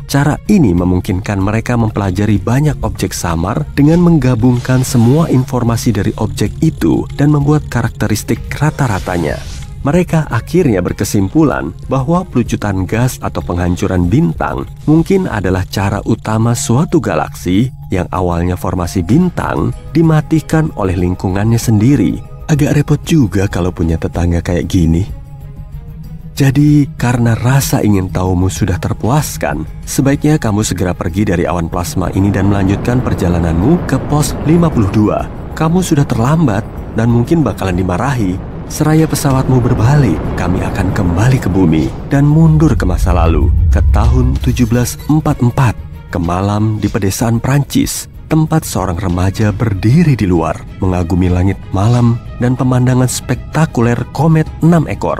Cara ini memungkinkan mereka mempelajari banyak objek samar dengan menggabungkan semua informasi dari objek itu dan membuat karakteristik rata-ratanya. Mereka akhirnya berkesimpulan bahwa pelucutan gas atau penghancuran bintang mungkin adalah cara utama suatu galaksi yang awalnya formasi bintang dimatikan oleh lingkungannya sendiri. Agak repot juga kalau punya tetangga kayak gini. Jadi, karena rasa ingin tahumu sudah terpuaskan, sebaiknya kamu segera pergi dari awan plasma ini dan melanjutkan perjalananmu ke pos 52. Kamu sudah terlambat dan mungkin bakalan dimarahi. Seraya pesawatmu berbalik, kami akan kembali ke bumi dan mundur ke masa lalu, ke tahun 1744, ke malam di pedesaan Prancis, tempat seorang remaja berdiri di luar, mengagumi langit malam dan pemandangan spektakuler komet 6 ekor.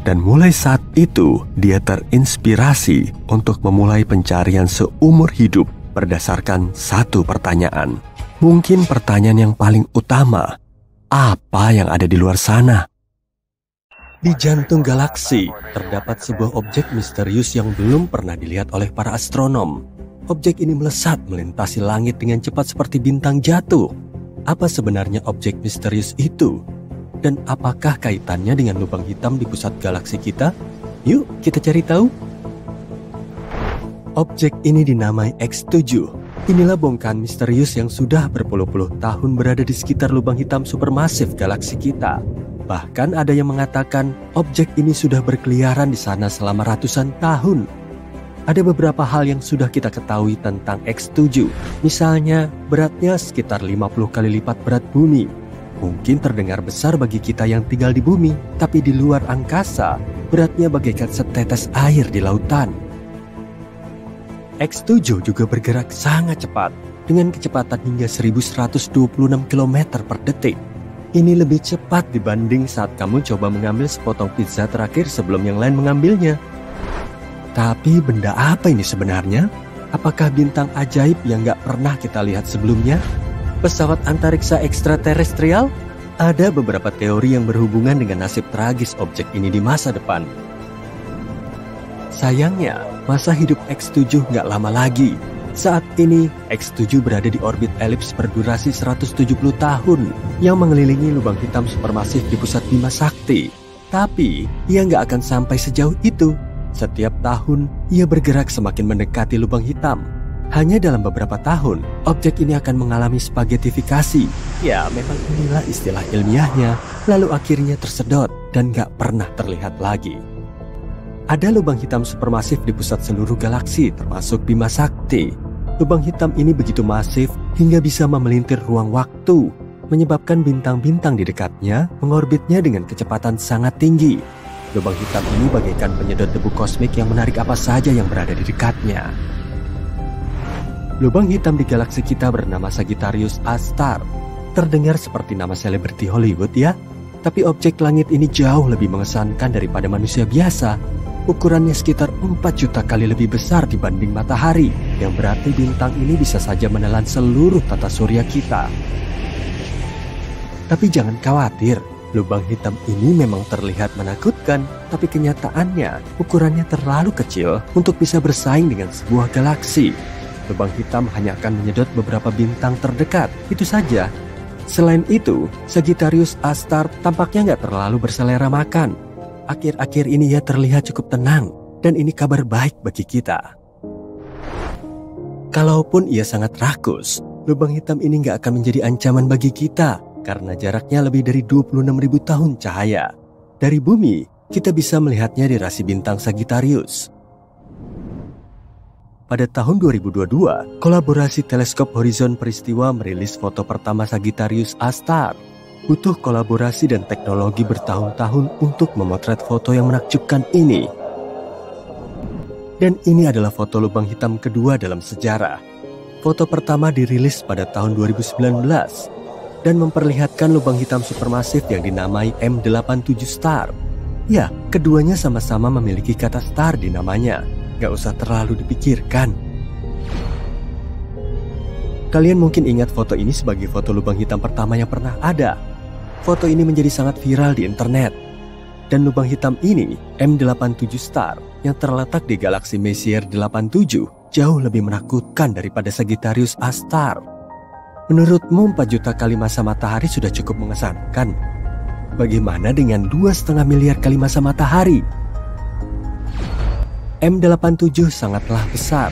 Dan mulai saat itu, dia terinspirasi untuk memulai pencarian seumur hidup berdasarkan satu pertanyaan. Mungkin pertanyaan yang paling utama, apa yang ada di luar sana? Di jantung galaksi, terdapat sebuah objek misterius yang belum pernah dilihat oleh para astronom. Objek ini melesat melintasi langit dengan cepat seperti bintang jatuh. Apa sebenarnya objek misterius itu? Dan apakah kaitannya dengan lubang hitam di pusat galaksi kita? Yuk, kita cari tahu. Objek ini dinamai X7. Inilah bongkahan misterius yang sudah berpuluh-puluh tahun berada di sekitar lubang hitam supermasif galaksi kita. Bahkan ada yang mengatakan objek ini sudah berkeliaran di sana selama ratusan tahun. Ada beberapa hal yang sudah kita ketahui tentang X7. Misalnya, beratnya sekitar 50 kali lipat berat bumi. Mungkin terdengar besar bagi kita yang tinggal di bumi, tapi di luar angkasa, beratnya bagaikan setetes air di lautan. X7 juga bergerak sangat cepat, dengan kecepatan hingga 1126 km per detik. Ini lebih cepat dibanding saat kamu coba mengambil sepotong pizza terakhir sebelum yang lain mengambilnya. Tapi benda apa ini sebenarnya? Apakah bintang ajaib yang gak pernah kita lihat sebelumnya? Pesawat antariksa ekstraterestrial? Ada beberapa teori yang berhubungan dengan nasib tragis objek ini di masa depan. Sayangnya, masa hidup X7 nggak lama lagi. Saat ini, X7 berada di orbit elips berdurasi 170 tahun yang mengelilingi lubang hitam supermasif di pusat Bima Sakti. Tapi, ia nggak akan sampai sejauh itu. Setiap tahun, ia bergerak semakin mendekati lubang hitam. Hanya dalam beberapa tahun, objek ini akan mengalami spagetifikasi. Ya, memang inilah istilah ilmiahnya. Lalu akhirnya tersedot dan nggak pernah terlihat lagi. Ada lubang hitam supermasif di pusat seluruh galaksi, termasuk Bima Sakti. Lubang hitam ini begitu masif hingga bisa memelintir ruang waktu, menyebabkan bintang-bintang di dekatnya mengorbitnya dengan kecepatan sangat tinggi. Lubang hitam ini bagaikan penyedot debu kosmik yang menarik apa saja yang berada di dekatnya. Lubang hitam di galaksi kita bernama Sagittarius A-star. Terdengar seperti nama selebriti Hollywood ya? Tapi objek langit ini jauh lebih mengesankan daripada manusia biasa. Ukurannya sekitar 4 juta kali lebih besar dibanding matahari, yang berarti bintang ini bisa saja menelan seluruh tata surya kita. Tapi jangan khawatir, lubang hitam ini memang terlihat menakutkan, tapi kenyataannya ukurannya terlalu kecil untuk bisa bersaing dengan sebuah galaksi. Lubang hitam hanya akan menyedot beberapa bintang terdekat, itu saja. Selain itu, Sagittarius A-star tampaknya nggak terlalu berselera makan. Akhir-akhir ini ia terlihat cukup tenang, dan ini kabar baik bagi kita. Kalaupun ia sangat rakus, lubang hitam ini nggak akan menjadi ancaman bagi kita, karena jaraknya lebih dari 26.000 tahun cahaya. Dari bumi, kita bisa melihatnya di rasi bintang Sagittarius. Pada tahun 2022, kolaborasi teleskop Horizon Peristiwa merilis foto pertama Sagittarius A-star. Butuh kolaborasi dan teknologi bertahun-tahun untuk memotret foto yang menakjubkan ini. Dan ini adalah foto lubang hitam kedua dalam sejarah. Foto pertama dirilis pada tahun 2019 dan memperlihatkan lubang hitam supermasif yang dinamai M87 star. Ya, keduanya sama-sama memiliki kata star di namanya. Gak usah terlalu dipikirkan. Kalian mungkin ingat foto ini sebagai foto lubang hitam pertama yang pernah ada. Foto ini menjadi sangat viral di internet. Dan lubang hitam ini, M87 Star, yang terletak di galaksi Messier 87, jauh lebih menakutkan daripada Sagittarius A Star. Menurutmu 4 juta kali masa matahari sudah cukup mengesankan? Bagaimana dengan 2,5 miliar kali masa matahari? M87 sangatlah besar.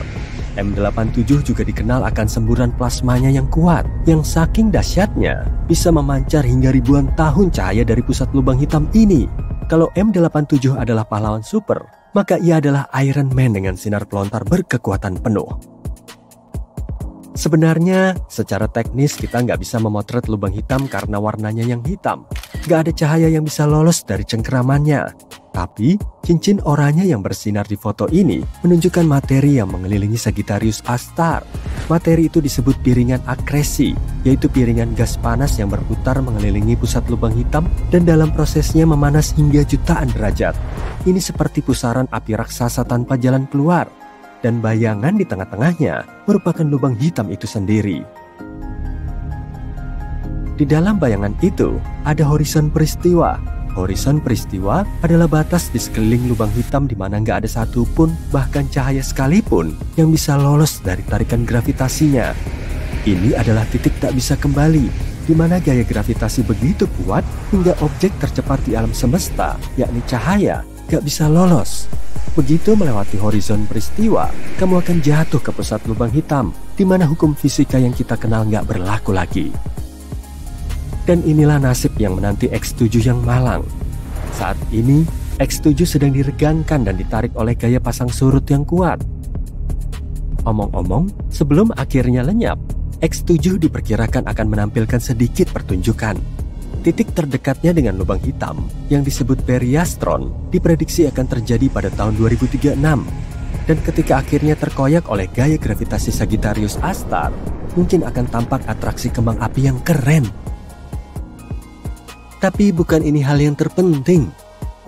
M87 juga dikenal akan semburan plasmanya yang kuat, yang saking dahsyatnya bisa memancar hingga ribuan tahun cahaya dari pusat lubang hitam ini. Kalau M87 adalah pahlawan super, maka ia adalah Iron Man dengan sinar pelontar berkekuatan penuh. Sebenarnya, secara teknis kita nggak bisa memotret lubang hitam karena warnanya yang hitam. Nggak ada cahaya yang bisa lolos dari cengkeramannya. Tapi, cincin oranye yang bersinar di foto ini menunjukkan materi yang mengelilingi Sagittarius A Star. Materi itu disebut piringan akresi, yaitu piringan gas panas yang berputar mengelilingi pusat lubang hitam dan dalam prosesnya memanas hingga jutaan derajat. Ini seperti pusaran api raksasa tanpa jalan keluar, dan bayangan di tengah-tengahnya merupakan lubang hitam itu sendiri. Di dalam bayangan itu, ada horizon peristiwa. Horizon peristiwa adalah batas di sekeliling lubang hitam di mana nggak ada satupun, bahkan cahaya sekalipun, yang bisa lolos dari tarikan gravitasinya. Ini adalah titik tak bisa kembali, di mana gaya gravitasi begitu kuat hingga objek tercepat di alam semesta, yakni cahaya, nggak bisa lolos. Begitu melewati horizon peristiwa, kamu akan jatuh ke pusat lubang hitam, di mana hukum fisika yang kita kenal nggak berlaku lagi. Dan inilah nasib yang menanti X7 yang malang. Saat ini, X7 sedang diregangkan dan ditarik oleh gaya pasang surut yang kuat. Omong-omong, sebelum akhirnya lenyap, X7 diperkirakan akan menampilkan sedikit pertunjukan. Titik terdekatnya dengan lubang hitam, yang disebut periastron, diprediksi akan terjadi pada tahun 2036. Dan ketika akhirnya terkoyak oleh gaya gravitasi Sagittarius A Star, mungkin akan tampak atraksi kembang api yang keren. Tapi bukan ini hal yang terpenting.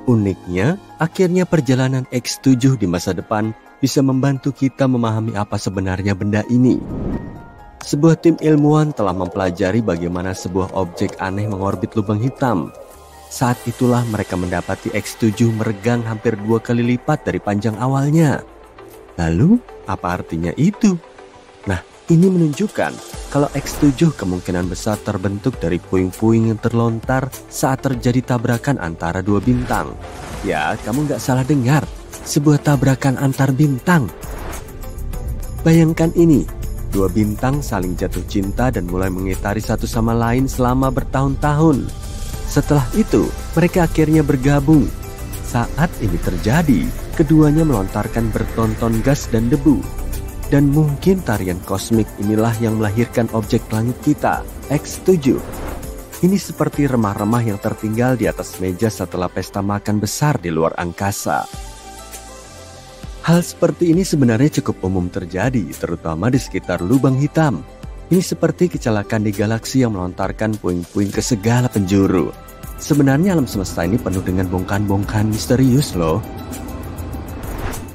Uniknya, akhirnya perjalanan X7 di masa depan bisa membantu kita memahami apa sebenarnya benda ini. Sebuah tim ilmuwan telah mempelajari bagaimana sebuah objek aneh mengorbit lubang hitam. Saat itulah mereka mendapati X7 meregang hampir 2 kali lipat dari panjang awalnya. Lalu, apa artinya itu? Nah, ini menunjukkan kalau X7 kemungkinan besar terbentuk dari puing-puing yang terlontar saat terjadi tabrakan antara dua bintang. Ya, kamu nggak salah dengar, sebuah tabrakan antar bintang. Bayangkan ini, dua bintang saling jatuh cinta dan mulai mengitari satu sama lain selama bertahun-tahun. Setelah itu, mereka akhirnya bergabung. Saat ini terjadi, keduanya melontarkan bertonton gas dan debu. Dan mungkin tarian kosmik inilah yang melahirkan objek langit kita, X7. Ini seperti remah-remah yang tertinggal di atas meja setelah pesta makan besar di luar angkasa. Hal seperti ini sebenarnya cukup umum terjadi, terutama di sekitar lubang hitam. Ini seperti kecelakaan di galaksi yang melontarkan puing-puing ke segala penjuru. Sebenarnya alam semesta ini penuh dengan bongkahan-bongkahan misterius loh.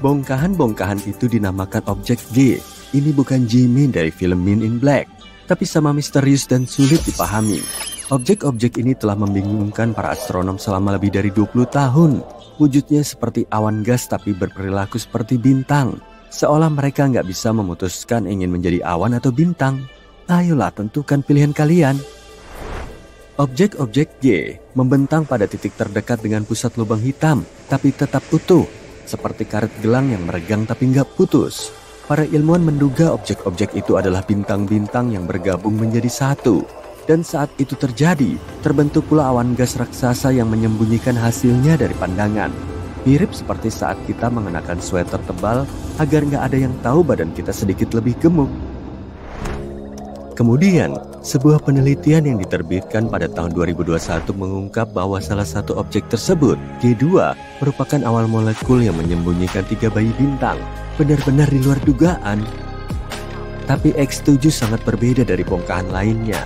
Bongkahan-bongkahan itu dinamakan objek G. Ini bukan Jimin dari film Men in Black, tapi sama misterius dan sulit dipahami. Objek-objek ini telah membingungkan para astronom selama lebih dari 20 tahun. Wujudnya seperti awan gas tapi berperilaku seperti bintang. Seolah mereka nggak bisa memutuskan ingin menjadi awan atau bintang. Ayolah, tentukan pilihan kalian. Objek-objek G membentang pada titik terdekat dengan pusat lubang hitam, tapi tetap utuh. Seperti karet gelang yang meregang tapi nggak putus. Para ilmuwan menduga objek-objek itu adalah bintang-bintang yang bergabung menjadi satu. Dan saat itu terjadi, terbentuk pula awan gas raksasa yang menyembunyikan hasilnya dari pandangan. Mirip seperti saat kita mengenakan sweater tebal agar nggak ada yang tahu badan kita sedikit lebih gemuk. Kemudian, sebuah penelitian yang diterbitkan pada tahun 2021 mengungkap bahwa salah satu objek tersebut, G2, merupakan awal molekul yang menyembunyikan 3 bayi bintang. Benar-benar di luar dugaan. Tapi X7 sangat berbeda dari bongkahan lainnya.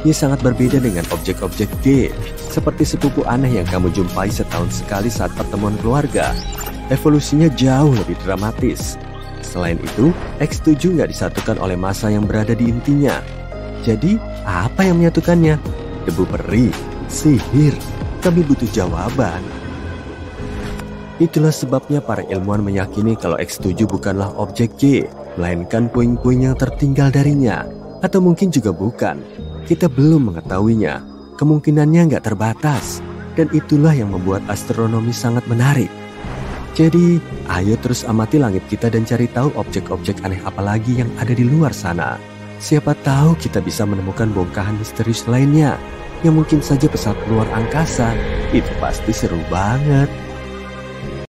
Ia sangat berbeda dengan objek-objek G, seperti sepupu aneh yang kamu jumpai setahun sekali saat pertemuan keluarga. Evolusinya jauh lebih dramatis. Selain itu, X7 nggak disatukan oleh massa yang berada di intinya. Jadi, apa yang menyatukannya? Debu peri, sihir. Kami butuh jawaban. Itulah sebabnya para ilmuwan meyakini kalau X7 bukanlah objek J, melainkan puing-puing yang tertinggal darinya. Atau mungkin juga bukan. Kita belum mengetahuinya. Kemungkinannya nggak terbatas. Dan itulah yang membuat astronomi sangat menarik. Jadi, ayo terus amati langit kita dan cari tahu objek-objek aneh apa lagi yang ada di luar sana. Siapa tahu kita bisa menemukan bongkahan misterius lainnya yang mungkin saja pesawat luar angkasa. Itu pasti seru banget.